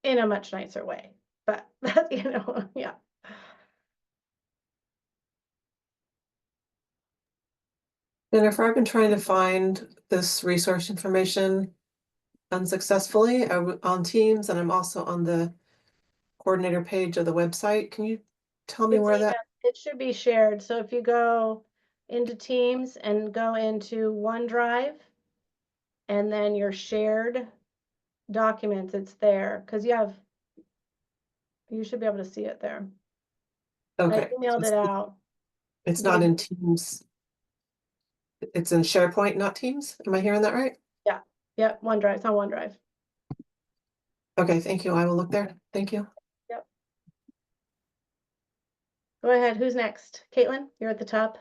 In a much nicer way, but that, yeah. Jennifer, I've been trying to find this resource information unsuccessfully on Teams, and I'm also on the coordinator page of the website. Can you tell me where that? It should be shared. So if you go into Teams and go into OneDrive, and then your shared documents, it's there, because you should be able to see it there. Okay. I emailed it out. It's not in Teams. It's in SharePoint, not Teams. Am I hearing that right? Yeah, OneDrive. It's on OneDrive. Okay, thank you. I will look there. Thank you. Yep. Go ahead. Who's next? Caitlin, you're at the top.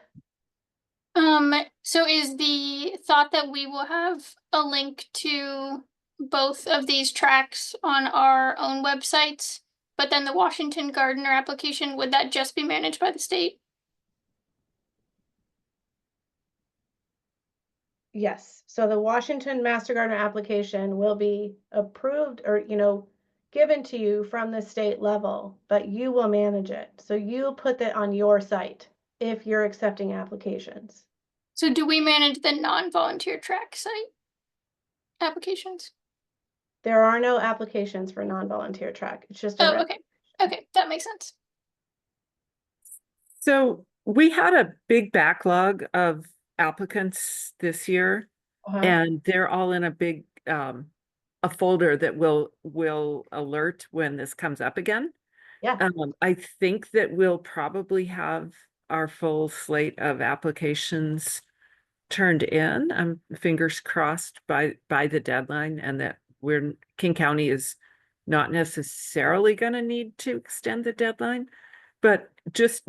So is the thought that we will have a link to both of these tracks on our own websites, but then the Washington Gardener application, would that just be managed by the state? Yes. So the Washington Master Gardener application will be approved or, given to you from the state level, but you will manage it. So you'll put that on your site if you're accepting applications. So do we manage the non-volunteer track site applications? There are no applications for non-volunteer track. It's just Oh, okay. Okay, that makes sense. So we had a big backlog of applicants this year, and they're all in a big a folder that will alert when this comes up again. Yeah. I think that we'll probably have our full slate of applications turned in. I'm fingers crossed by the deadline, and that King County is not necessarily going to need to extend the deadline. But just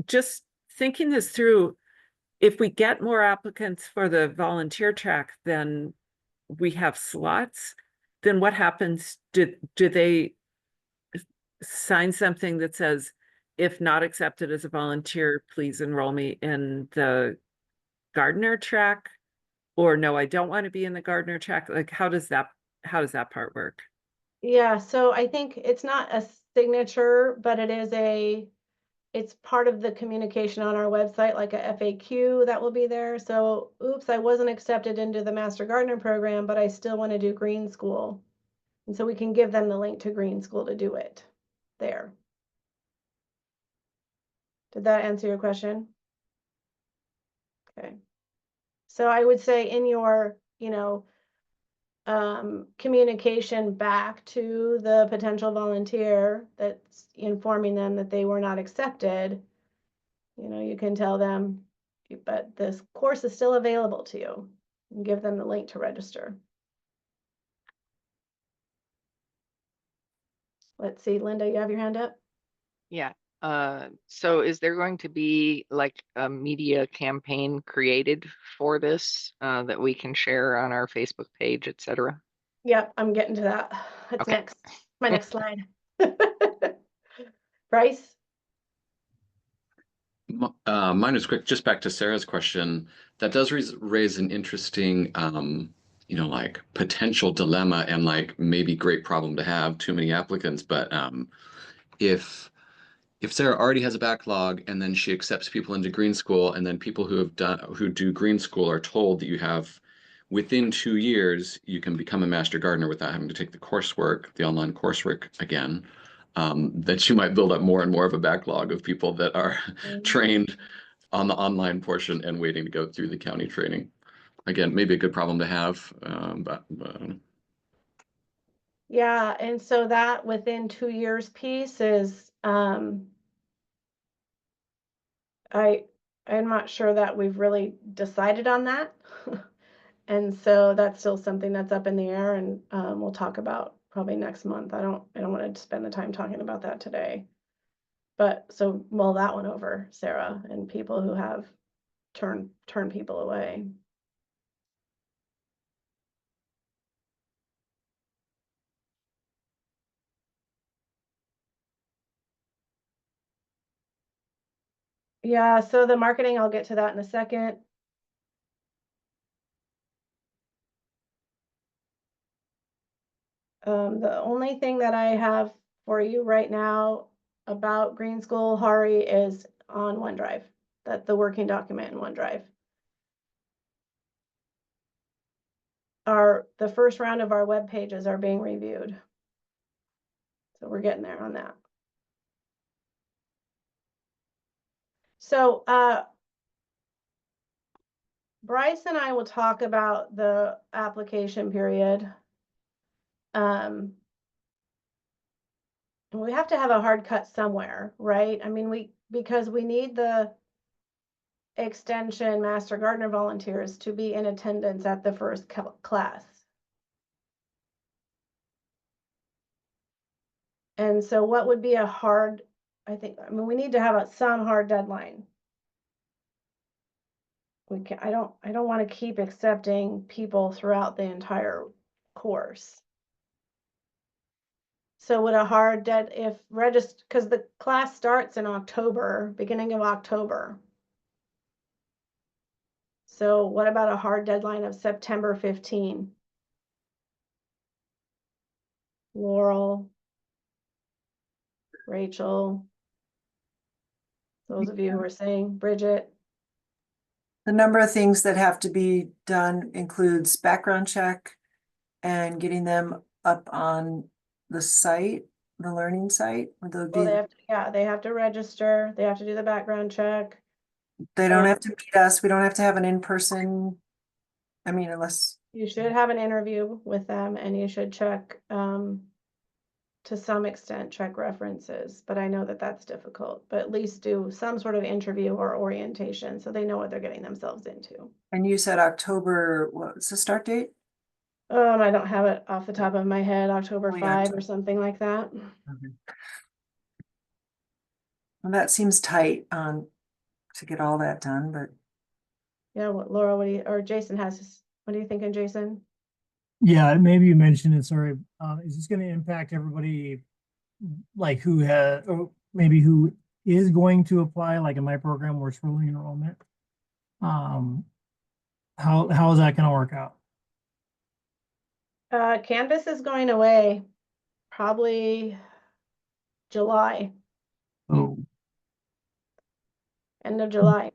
thinking this through, if we get more applicants for the volunteer track than we have slots, then what happens? Do they sign something that says, if not accepted as a volunteer, please enroll me in the gardener track? Or no, I don't want to be in the gardener track. Like, how does that part work? Yeah, so I think it's not a signature, but it's part of the communication on our website, like a FAQ that will be there. So, oops, I wasn't accepted into the Master Gardener program, but I still want to do Green School. And so we can give them the link to Green School to do it there. Did that answer your question? Okay. So I would say in your, communication back to the potential volunteer that's informing them that they were not accepted, you can tell them, but this course is still available to you, and give them the link to register. Let's see, Linda, you have your hand up? Yeah. So is there going to be like a media campaign created for this that we can share on our Facebook page, etc.? Yep, I'm getting to that. That's Okay. next. My next slide. Bryce? Mine is quick. Just back to Sarah's question. That does raise an interesting, like potential dilemma and like maybe great problem to have, too many applicants. But if Sarah already has a backlog and then she accepts people into Green School, and then people who do Green School are told that you have within 2 years you can become a master gardener without having to take the coursework, the online coursework again, that you might build up more and more of a backlog of people that are trained on the online portion and waiting to go through the county training. Again, maybe a good problem to have, but Yeah, and so that within 2 years piece is, I'm not sure that we've really decided on that. And so that's still something that's up in the air, and we'll talk about probably next month. I don't want to spend the time talking about that today. But so mull that one over, Sarah, and people who have turn people away. Yeah, so the marketing, I'll get to that in a second. The only thing that I have for you right now about Green School Hari is on OneDrive, that the working document in OneDrive. The first round of our web pages are being reviewed. So we're getting there on that. So Bryce and I will talk about the application period. We have to have a hard cut somewhere, right? I mean, because we need the Extension Master Gardener volunteers to be in attendance at the first class. And so what would be a hard, I mean, we need to have some hard deadline. I don't want to keep accepting people throughout the entire course. So would a hard because the class starts in October, beginning of October. So what about a hard deadline of September 15? Laurel, Rachel, those of you who are saying, Bridget. The number of things that have to be done includes background check and getting them up on the site, the learning site. Well, they have to register. They have to do the background check. They don't have to meet us. We don't have to have an in-person. I mean, unless you should have an interview with them, and you should check, to some extent, check references. But I know that that's difficult. But at least do some sort of interview or orientation so they know what they're getting themselves into. And you said October. What's the start date? I don't have it off the top of my head. October 5 October. or something like that. Okay. Well, that seems tight to get all that done, but Yeah, Laura, or Jason what are you thinking, Jason? Yeah, maybe you mentioned it, sorry. Is this going to impact everybody like who has, or maybe who is going to apply, like in my program where it's rolling enrollment? How is that going to work out? Canvas is going away probably July, Oh, end of July,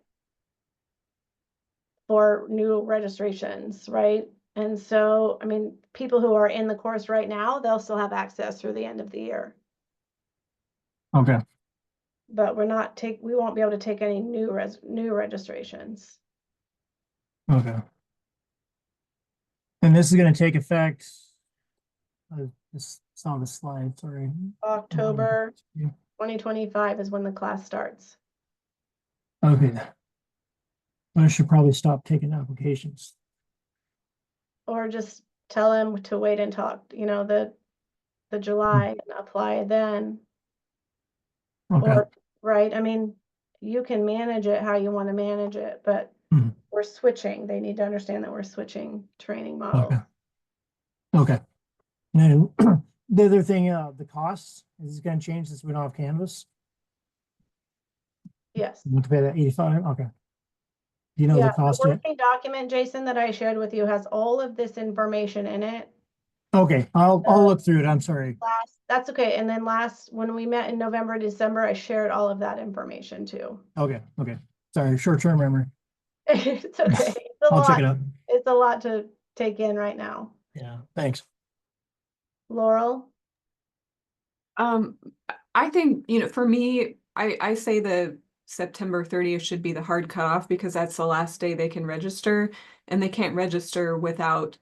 for new registrations, right? And so, I mean, people who are in the course right now, they'll still have access through the end of the year. Okay, But we won't be able to take any new registrations. okay. And this is gonna take effect. I just saw the slide, sorry. October Yeah. 2025 is when the class starts. Okay. I should probably stop taking applications. Or just tell them to wait and talk, you know, the July and apply then. Okay, Or, right, I mean, you can manage it how you want to manage it, but Mhm. we're switching. They need to understand that we're switching training models. okay. Okay. And then the other thing, the costs, is it gonna change since we don't have Canvas? Yes. You have to pay that 85, okay. Do you know Yeah, the cost the yet? working document, Jason, that I shared with you has all of this information in it. Okay, I'll look through it, I'm sorry. That's okay. And then when we met in November, December, I shared all of that information too. Okay, sorry, short-term memory. It's okay. It's a I'll check lot. it out. It's a lot to take in right now. Yeah, thanks. Laurel? I think, you know, for me, I say the September 30th should be the hard cutoff because that's the last day they can register, and they can't register without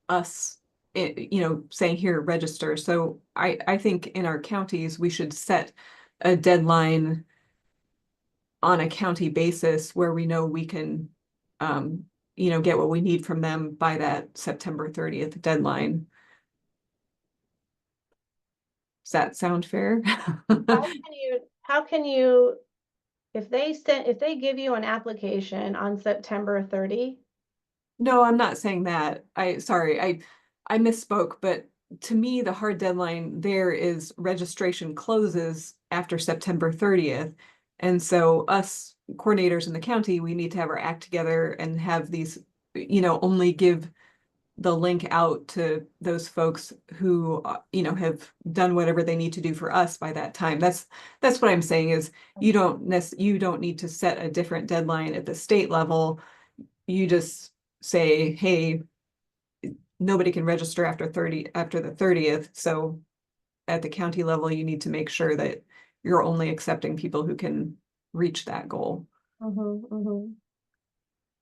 us, you know, saying here, register. So I think in our counties, we should set a deadline on a county basis where we know we can, you know, get what we need from them by that September 30th deadline. Does that sound fair? How can you, if they give you an application on September 30? No, I'm not saying that. Sorry, I misspoke, but to me, the hard deadline there is registration closes after September 30th. And so us coordinators in the county, we need to have our act together and have these, you know, only give the link out to those folks who, you know, have done whatever they need to do for us by that time. That's what I'm saying is you don't need to set a different deadline at the state level. You just say, hey, nobody can register after the 30th. So at the county level, you need to make sure that you're only accepting people who can reach that goal.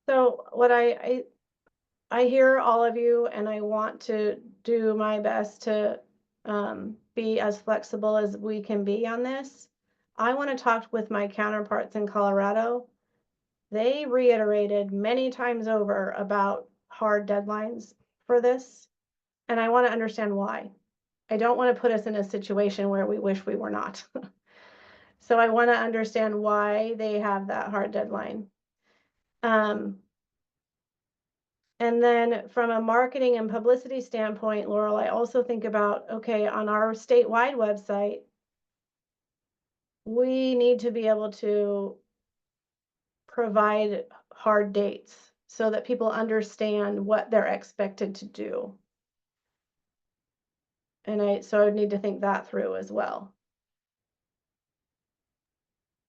So what I hear all of you, and I want to do my best to be as flexible as we can be on this. I want to talk with my counterparts in Colorado. They reiterated many times over about hard deadlines for this, and I want to understand why. I don't want to put us in a situation where we wish we were not. So I want to understand why they have that hard deadline. And then from a marketing and publicity standpoint, Laurel, I also think about, okay, on our statewide website, we need to be able to provide hard dates so that people understand what they're expected to do. And so I would need to think that through as well.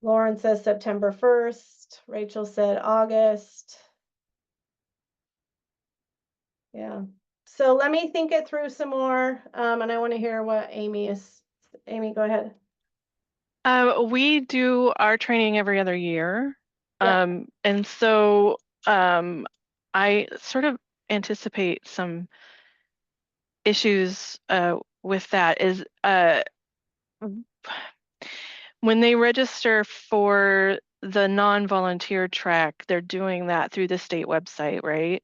Lauren says September 1st. Rachel said August. Yeah. So let me think it through some more. And I want to hear what Amy, go ahead. We do our training every other year. Yeah. And so I sort of anticipate some issues with that is when they register for the non-volunteer track, they're doing that through the state website, right?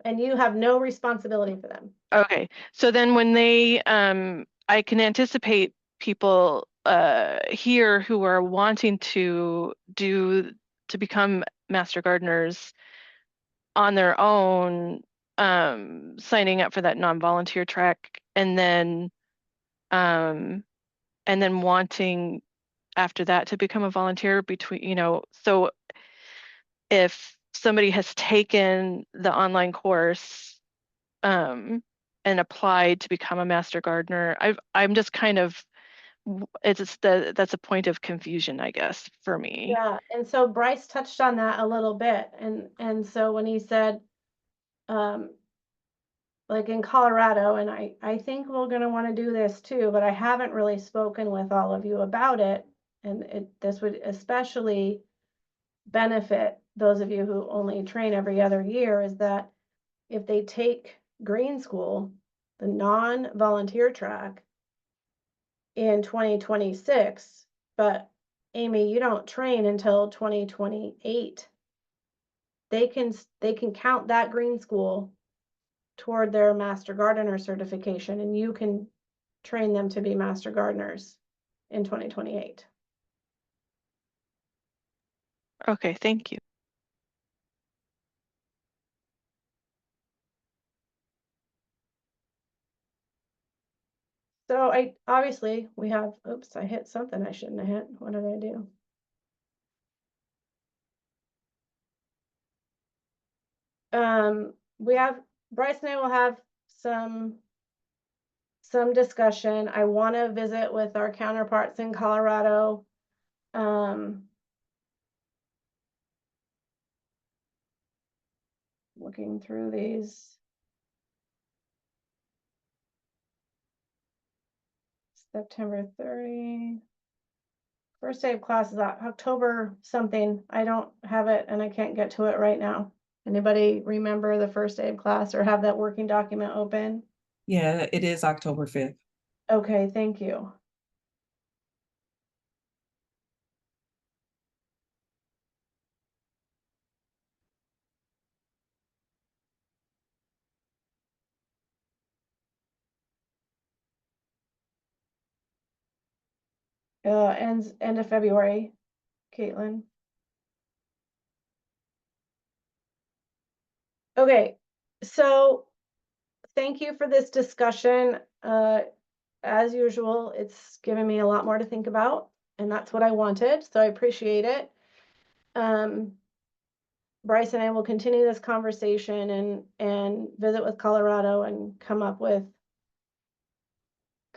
And you have no responsibility for them. Okay, so then when they, I can people here who are wanting to become master gardeners on their own, signing up for that non-volunteer track, and then wanting after that to become a volunteer between, you know, so if somebody has taken the online course and applied to become a master gardener, I'm just kind of, that's a point of confusion, I guess, for me. Yeah, and so Bryce touched on that a little bit, and so when he said like in Colorado, and I think we're gonna wanna do this too, but I haven't really spoken with all of you about it. And this would especially benefit those of you who only train every other year, is that if they take green school, the non-volunteer track in 2026, but Amy, you don't train until 2028. They can count that green school toward their master gardener certification, and you can train them to be master gardeners in 2028. Okay, thank you. So obviously we have, oops, I hit something I shouldn't have hit. What did I do? We have, Bryce and I will have some discussion. I want to visit with our counterparts in Colorado. Looking through these. September 30. First day of class is October something. I don't have it and I can't get to it right now. Anybody remember the first day of class or have that working document open? Yeah, it is October 5th. Okay, thank you. Ends end of February, Caitlin. Okay, so thank you for this discussion. As usual, it's given me a lot more to think about, and that's what I wanted, so I appreciate it. Bryce and I will continue this conversation and visit with Colorado and come up with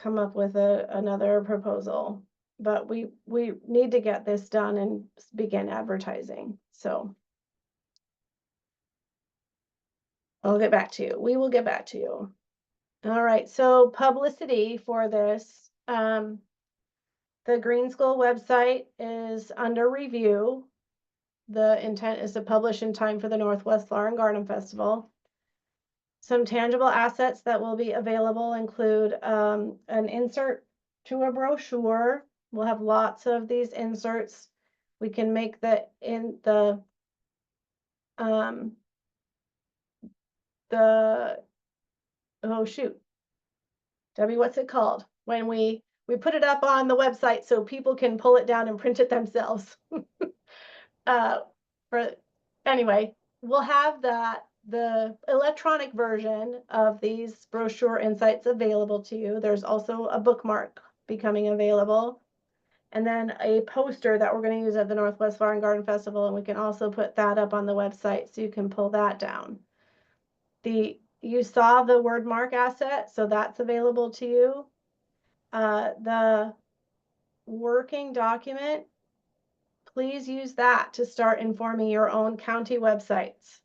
another proposal. But we need to get this done and begin advertising. So I'll get back to you. We will get back to you. All right, so publicity for this. The Green School website is under review. The intent is to publish in time for the Northwest Flower and Garden Festival. Some tangible assets that will be available include an insert to a brochure. We'll have lots of these inserts. We can make oh shoot, Debbie, what's it called? When we put it up on the website so people can pull it down and print it themselves. Anyway, we'll have the electronic version of these brochure insights available to you. There's also a bookmark becoming available. And then a poster that we're going to use at the Northwest Flower and Garden Festival, and we can also put that up on the website so you can pull that down. You saw the word mark asset, so that's available to you. The working document, please use that to start informing your own county websites.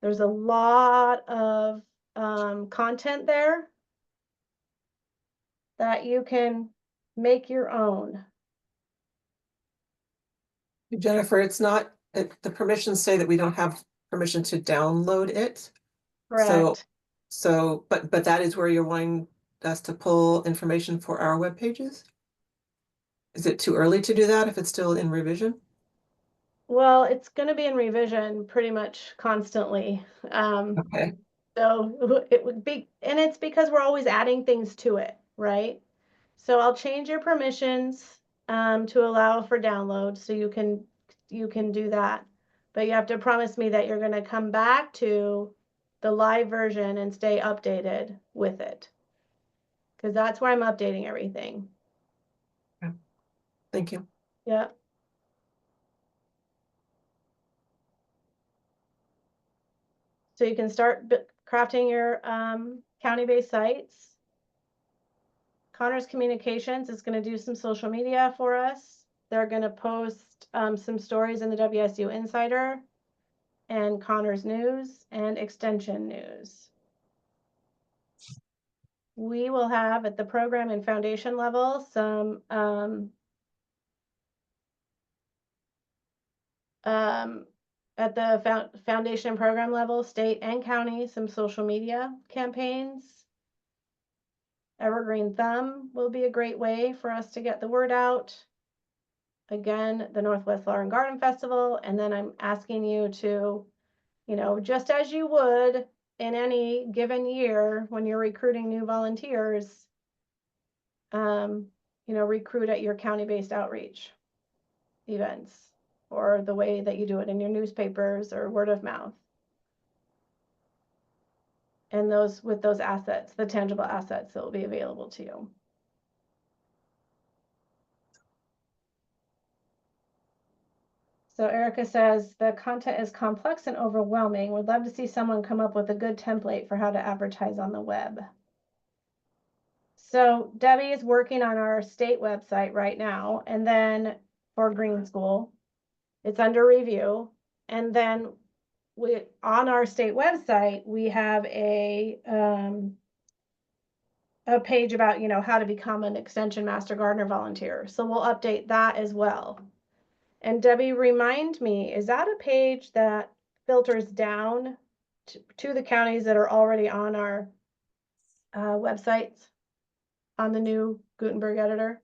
There's a lot of content there that you can make your own. Jennifer, it's not, the permissions say that we don't have permission to download it. Correct. But that is where you're wanting us to pull information for our web pages? Is it too early to do that if it's still in revision? Well, it's going to be in revision pretty much constantly. Okay. So it would be, and it's because we're always adding things to it, right? So I'll change your permissions to allow for download so you can do that. But you have to promise me that you're going to come back to the live version and stay updated with it. Because that's where I'm updating everything. Okay. Thank you. Yeah. So you can start crafting your county-based sites. Connors Communications is going to do some social media for us. They're going to post some stories in the WSU Insider and Connors News and Extension News. We will have at the program and foundation level some at the foundation and program level, state and county, some social media campaigns. Evergreen Thumb will be a great way for us to get the word out. Again, the Northwest Flower and Garden Festival, and then I'm asking you to, you know, just as you would in any given year when you're recruiting new volunteers, you know, recruit at your county-based outreach events, or the way that you do it in your newspapers or word of mouth. And those with those assets, the tangible assets that will be available to you. So Erica says, the content is complex and overwhelming. Would love to see someone come up with a good template for how to advertise on the web. So Debbie is working on our state website right now, and then for Green School, it's under review. And then we, on our state website, we have a page about, you know, how to become an Extension Master Gardener volunteer. So we'll update that as well. And Debbie, remind me, is that a page that filters down to the counties that are already on our websites on the new Gutenberg editor?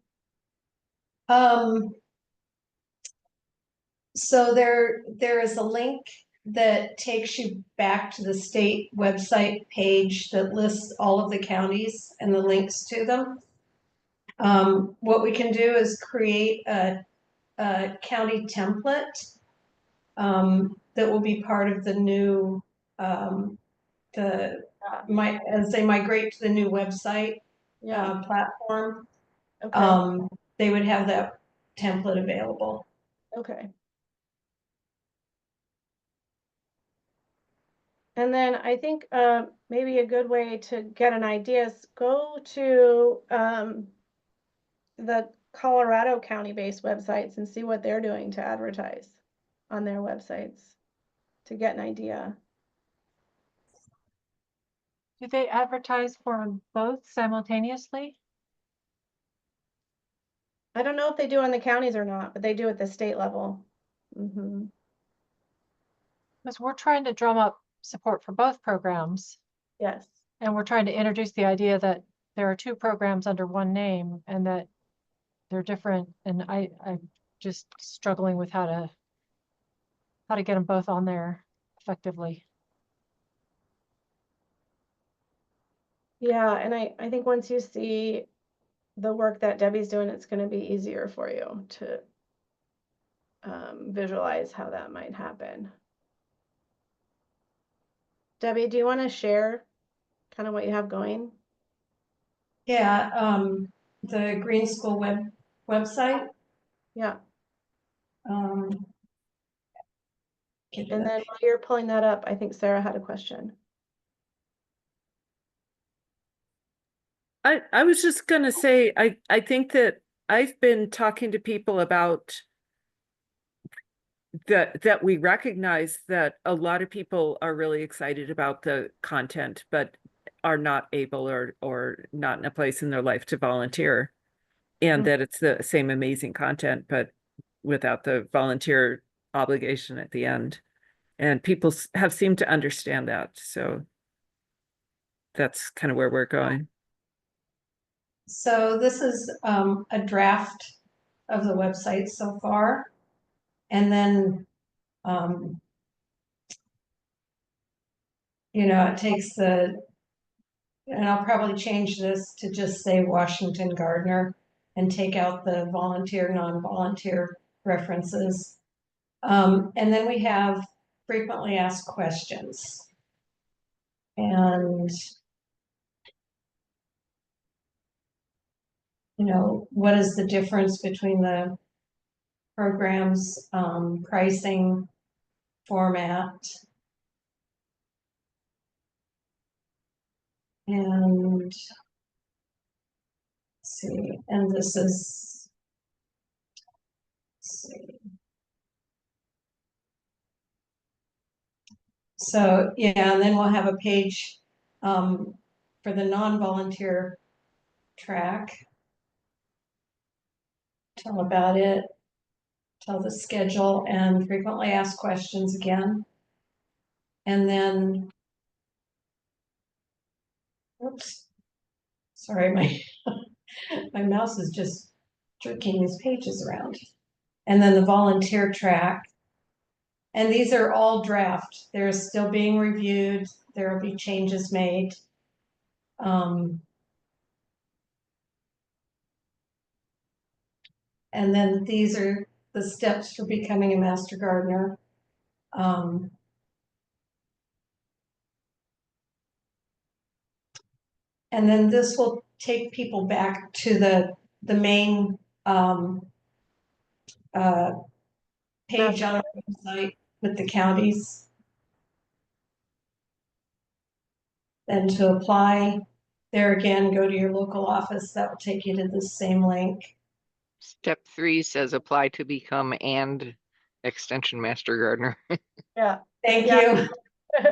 So there is a link that takes you back to the state website page that lists all of the counties and the links to them. What we can do is create a county template that will be part of the new as they migrate to the new website platform. Okay. They would have that template available. Okay. And then I think maybe a good way to get an idea is go to the Colorado County-based websites and see what they're doing to advertise on their websites to get an idea. Do they advertise for both simultaneously? I don't know if they do in the counties or not, but they do at the state level. Mm-hmm. Because we're trying to drum up support for both programs. Yes. And we're trying to introduce the idea that there are two programs under one name and that they're different. And I'm just struggling with how to get them both on there effectively. Yeah, and I think once you see the work that Debbie's doing, it's going to be easier for you to visualize how that might happen. Debbie, do you want to share kind of what you have going? Yeah, the Green School website. Yeah. And then while you're pulling that up, I think Sarah had a question. I was just gonna say, I think that I've been talking to people about that we recognize that a lot of people are really excited about the content, but are not able or not in a place in their life to volunteer. And that it's the same amazing content, but without the volunteer obligation at the end. And people have seemed to understand that. So that's kind of where we're going. So this is a draft of the website so far. And then, you know, it takes and I'll probably change this to just say Washington Gardener and take out the volunteer, non-volunteer references. And then we have frequently asked questions. And you know, what is the difference between the programs, pricing, format, and let's see, and this is, let's see. So, yeah, and then we'll have a page for the non-volunteer track. Tell about it, tell the schedule, and frequently asked questions again. And then, oops, sorry, my mouse is just jerking these pages around. And then the volunteer track. And these are all draft. They're still being reviewed. There will be changes made. And then these are the steps for becoming a master gardener. And then this will take people back to the main page on our website with the counties. And to apply, there again, go to your local office. That will take you to the same link. Step 3 says apply to become and extension master gardener. Yeah. Thank Yeah. you.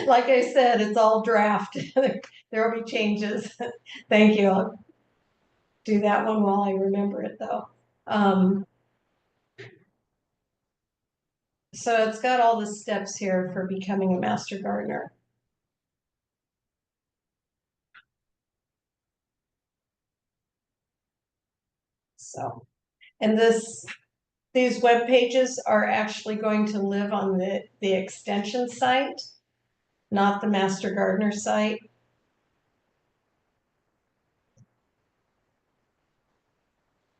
Like I said, it's all draft. There will be changes. Thank you. I'll do that one while I remember it though. So it's got all the steps here for becoming a master gardener. So, and these web pages are actually going to live on the extension site, not the master gardener site.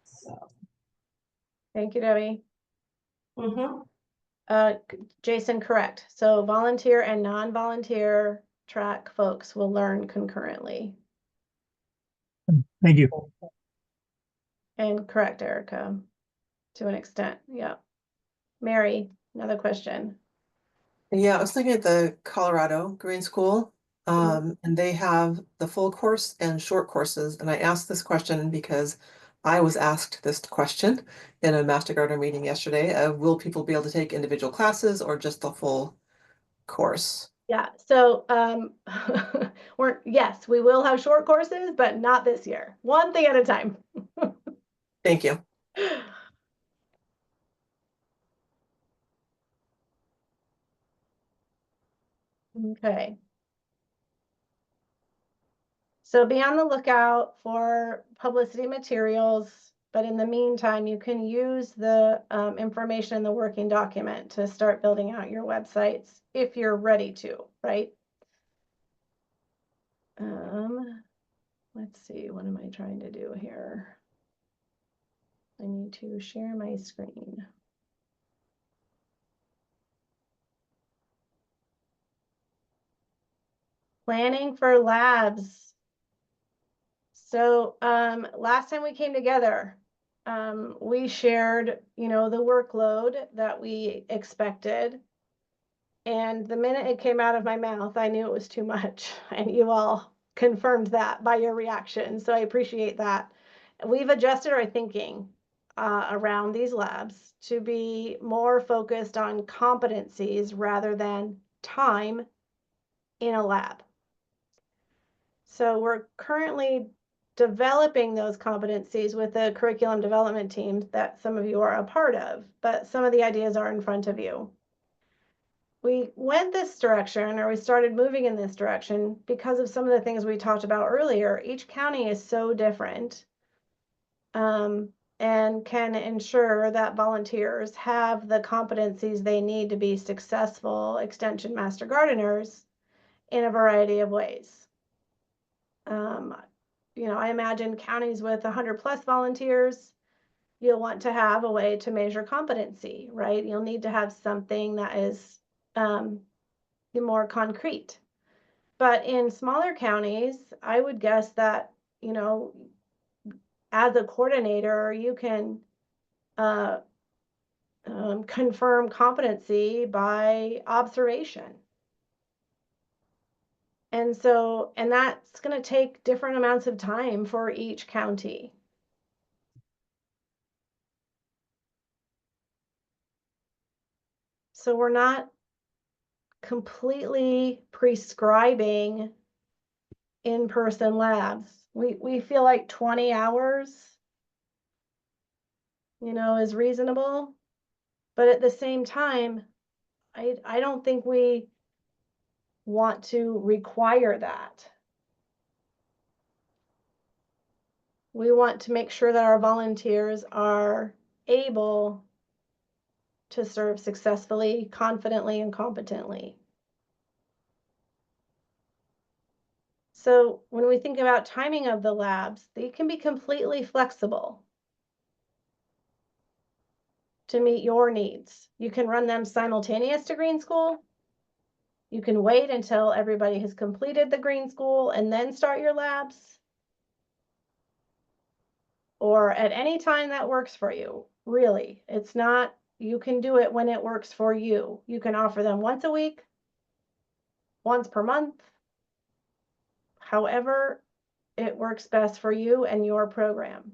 So, Thank you, Debbie. mm-hmm. Jason, correct. So volunteer and non-volunteer track folks will learn concurrently. Thank you. And correct, Erica, to an extent. Yeah. Mary, another question. Yeah, I was looking at the Colorado Green School, and they have the full course and short courses. And I asked this question because I was asked this question in a Master Gardener meeting yesterday. Will people be able to take individual classes or just the full course? Yeah, so yes, we will have short courses, but not this year. One thing at a time. Thank you. Okay. So be on the lookout for publicity materials, but in the meantime, you can use the information in the working document to start building out your websites if you're ready to, right? Let's see, what am I trying to do here? I need to share my screen. Planning for labs. So last time we came together, we shared, the workload that we expected. And the minute it came out of my mouth, I knew it was too much. And you all confirmed that by your reaction. So I appreciate that. We've adjusted our thinking around these labs to be more focused on competencies rather than time in a lab. So we're currently developing those competencies with the curriculum development team that some of you are a part of, but some of the ideas are in front of you. We went this direction, or we started moving in this direction because of some of the things we talked about earlier. Each county is so different and can ensure that volunteers have the competencies they need to be successful extension master gardeners in a variety of ways. I imagine counties with 100+ volunteers, you'll want to have a way to measure competency, right? You'll need to have something that is more concrete. But in smaller counties, I would guess that, as a coordinator, you can confirm competency by observation. And that's going to take different amounts of time for each county. So we're not completely prescribing in-person labs. We feel like 20 hours, is reasonable. But at the same time, I don't think we want to require that. We want to make sure that our volunteers are able to serve successfully, confidently, and competently. So when we think about timing of the labs, they can be completely flexible to meet your needs. You can run them simultaneous to Green School. You can wait until everybody has completed the Green School and then start your labs. Or at any time that works for you, really. It's not, you can do it when it works for you. You can offer them once a week, once per month, however it works best for you and your program.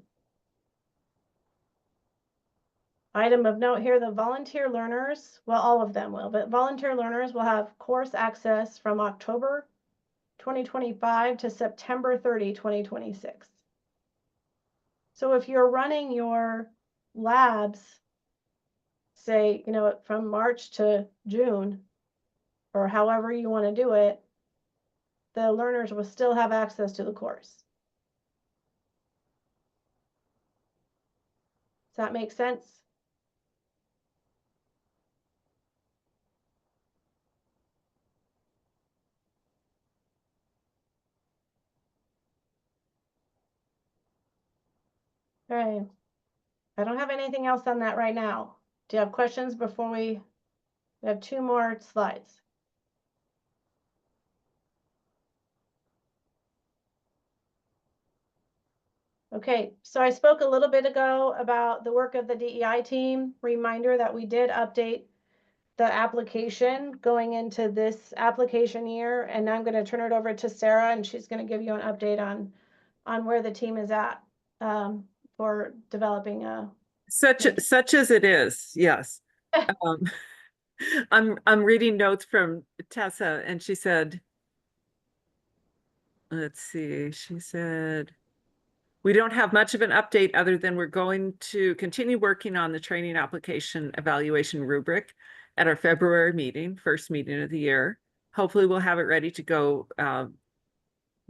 Item of note here, the volunteer learners, well, all of them will, but volunteer learners will have course access from October 2025 to September 30, 2026. So if you're running your labs, say, from March to June, or however you want to do it, the learners will still have access to the course. Does that make sense? All right. I don't have anything else on that right now. Do you have questions before we have 2 more slides? Okay, so I spoke a little bit ago about the work of the DEI team. Reminder that we did update the application going into this application year, and now I'm going to turn it over to Sarah, and she's going to give you an update on where the team is at for developing a. Such as it is, yes. I'm reading notes from Tessa, and she said, let's see, she said, we don't have much of an update other than we're going to continue working on the training application evaluation rubric at our February meeting, first meeting of the year. Hopefully we'll have it ready to go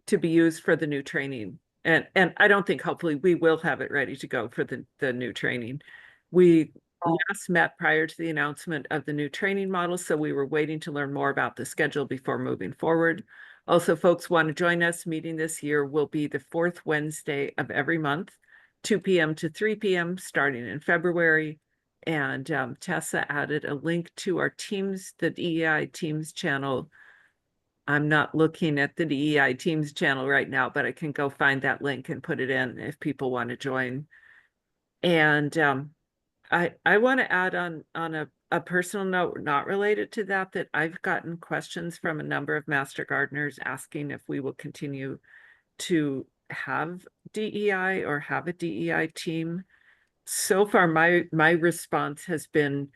to be used for the new training. And I don't think hopefully we will have it ready to go for the new training. We last met prior to the announcement of the new training model, so we were waiting to learn more about the schedule before moving forward. Also, folks want to join us. Meeting this year will be the 4th Wednesday of every month, 2 p.m. to 3 p.m. starting in February. And Tessa added a link to our Teams, the DEI Teams channel. I'm not looking at the DEI Teams channel right now, but I can go find that link and put it in if people want to join. And I want to add on a personal note, not related to that I've gotten questions from a number of master gardeners asking if we will continue to have DEI or have a DEI team. So far, my response has been,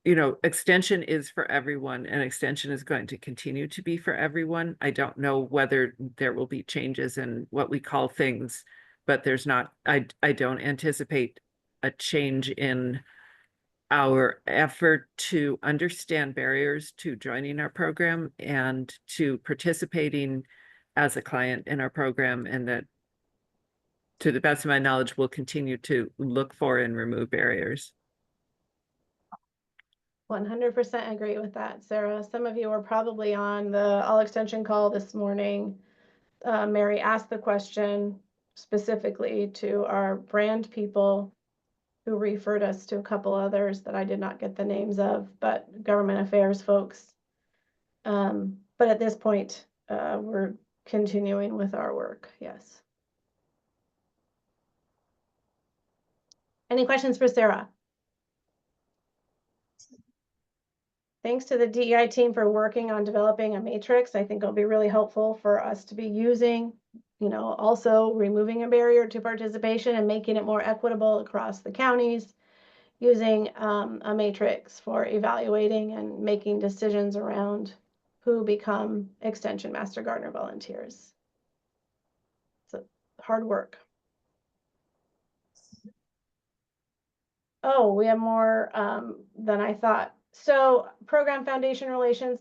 extension is for everyone, and extension is going to continue to be for everyone. I don't know whether there will be changes in what we call things, but there's not, I don't anticipate a change in our effort to understand barriers to joining our program and to participating as a client in our program, and that, to the best of my knowledge, we'll continue to look for and remove barriers. 100% agree with that, Sarah. Some of you were probably on the All Extension call this morning. Mary asked the question specifically to our brand people, who referred us to a couple others that I did not get the names of, but government affairs folks. But at this point, we're continuing with our work, yes. Any questions for Sarah? Thanks to the DEI team for working on developing a matrix. I think it'll be really helpful for us to be using, also removing a barrier to participation and making it more equitable across the counties. using a matrix for evaluating and making decisions around who become Extension Master Gardener volunteers. It's hard work. Oh, we have more than I thought. So program foundation relations,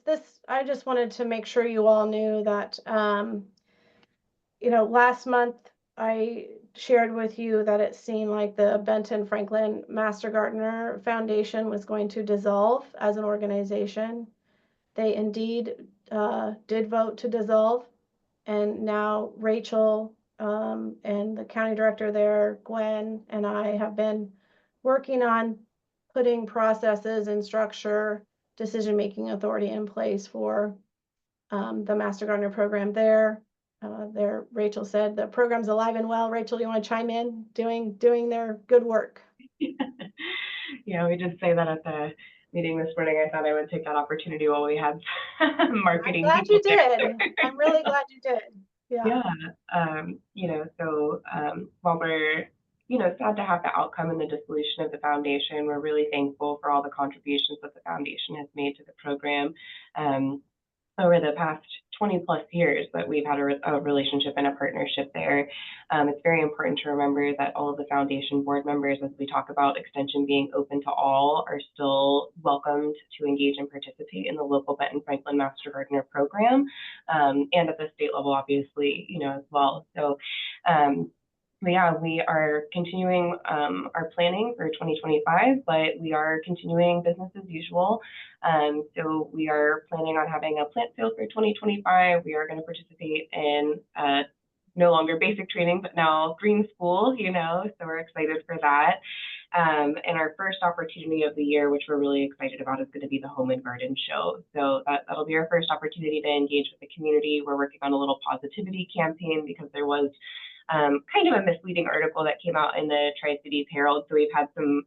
I just wanted to make sure you all knew that, last month I shared with you that it seemed like the Benton Franklin Master Gardener Foundation was going to dissolve as an organization. They indeed did vote to dissolve. And now Rachel and the county director there, Gwen, and I have been working on putting processes and structure, decision-making authority in place for the Master Gardener program there. Rachel said the program's alive and well. Rachel, do you want to chime in? Doing their good work. Yeah, we did say that at the meeting this morning. I thought I would take that opportunity while we had marketing. I'm glad you did. I'm really glad you did. Yeah. While we're, sad to have the outcome and the dissolution of the foundation, we're really thankful for all the contributions that the foundation has made to the program over the past 20 plus years that we've had a relationship and a partnership there. It's very important to remember that all of the foundation board members, as we talk about extension being open to all, are still welcomed to engage and participate in the local Benton Franklin Master Gardener program, and at the state level, obviously, as well. So, we are continuing our planning for 2025, but we are continuing business as usual. So we are planning on having a plant sale for 2025. We are going to participate in no longer basic training, but now green school, so we're excited for that. And our first opportunity of the year, which we're really excited about, is going to be the Home and Garden Show. So that'll be our first opportunity to engage with the community. We're working on a little positivity campaign because there was kind of a misleading article that came out in the Tri-Cities Herald. So we've had some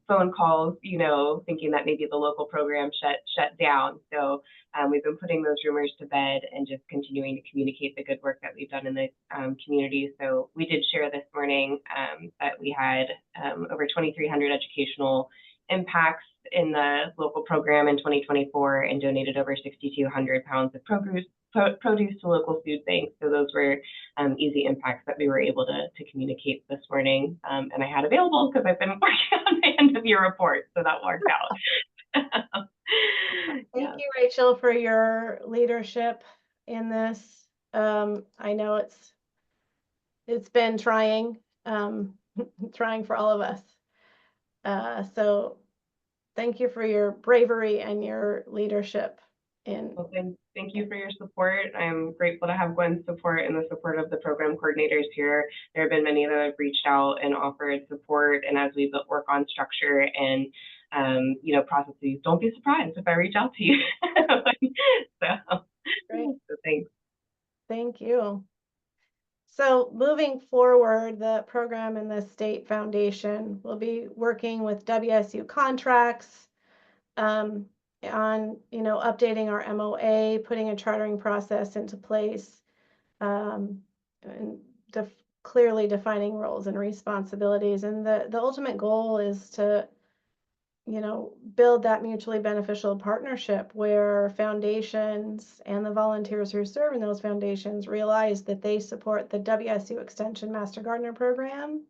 phone calls, thinking that maybe the local program shut down. So we've been putting those rumors to bed and just continuing to communicate the good work that we've done in the community. So we did share this morning that we had over 2,300 educational impacts in the local program in 2024 and donated over 6,200 pounds of produce to local food banks. So those were easy impacts that we were able to communicate this morning. And I had available because I've been working on my end of year report. So that worked out. Thank you, Rachel, for your leadership in this. I know it's been trying, trying for all of us. So thank you for your bravery and your leadership. Well, thank you for your support. I'm grateful to have Gwen's support and the support of the program coordinators here. There have been many that have reached out and offered support. And as we work on structure and processes, don't be surprised if I reach out to you. Great. So thanks. Thank you. So moving forward, the program and the state foundation will be working with WSU contracts on updating our MOA, putting a chartering process into place, and clearly defining roles and responsibilities. And the ultimate goal is to build that mutually beneficial partnership where foundations and the volunteers who serve in those foundations realize that they support the WSU Extension Master Gardener program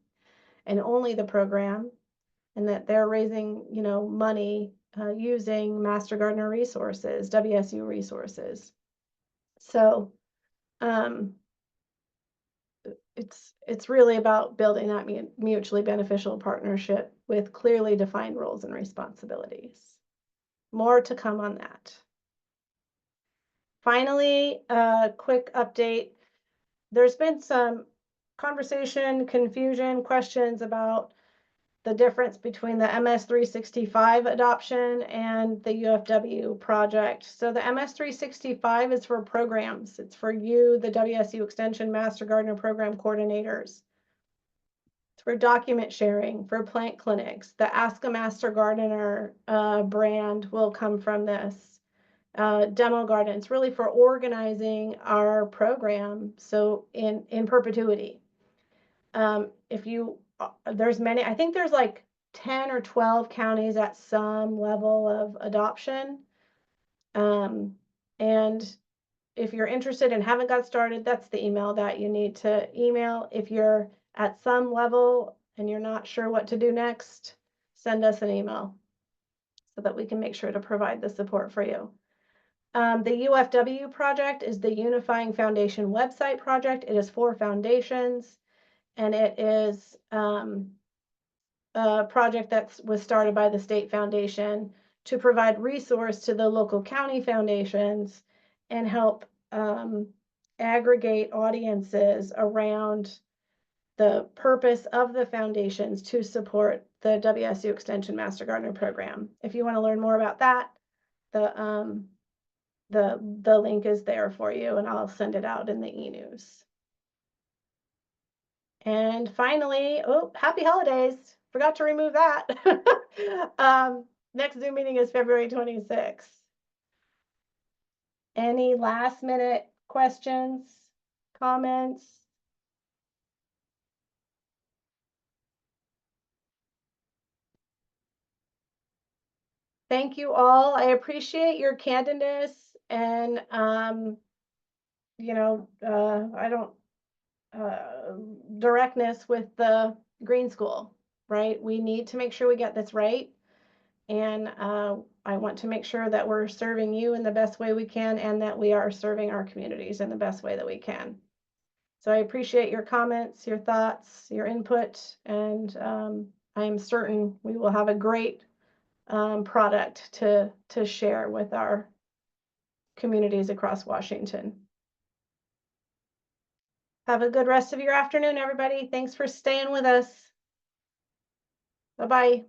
and only the program, and that they're raising money using Master Gardener resources, WSU resources. So it's really about building that mutually beneficial partnership with clearly defined roles and responsibilities. More to come on that. Finally, a quick update. There's been some conversation, confusion, questions about the difference between the MS365 adoption and the UFW project. So the MS365 is for programs. It's for you, the WSU Extension Master Gardener Program coordinators. It's for document sharing, for plant clinics. The Ask a Master Gardener brand will come from this. Demo Garden, it's really for organizing our program, so in perpetuity. There's many, I think there's like 10 or 12 counties at some level of adoption. And if you're interested and haven't got started, that's the email that you need to email. If you're at some level and you're not sure what to do next, send us an email so that we can make sure to provide the support for you. The UFW project is the Unifying Foundation website project. It is for foundations, and it is a project that was started by the state foundation to provide resource to the local county foundations and help aggregate audiences around the purpose of the foundations to support the WSU Extension Master Gardener program. If you want to learn more about that, the link is there for you, and I'll send it out in the e-news. And finally, oh, happy holidays. Forgot to remove that. Next Zoom meeting is February 26th. Any last minute questions, comments? Thank you all. I appreciate your candidness and, you know, directness with the green school, right? We need to make sure we get this right. And I want to make sure that we're serving you in the best way we can and that we are serving our communities in the best way that we can. So I appreciate your comments, your thoughts, your input, and I am certain we will have a great product to share with our communities across Washington. Have a good rest of your afternoon, everybody. Thanks for staying with us. Bye-bye.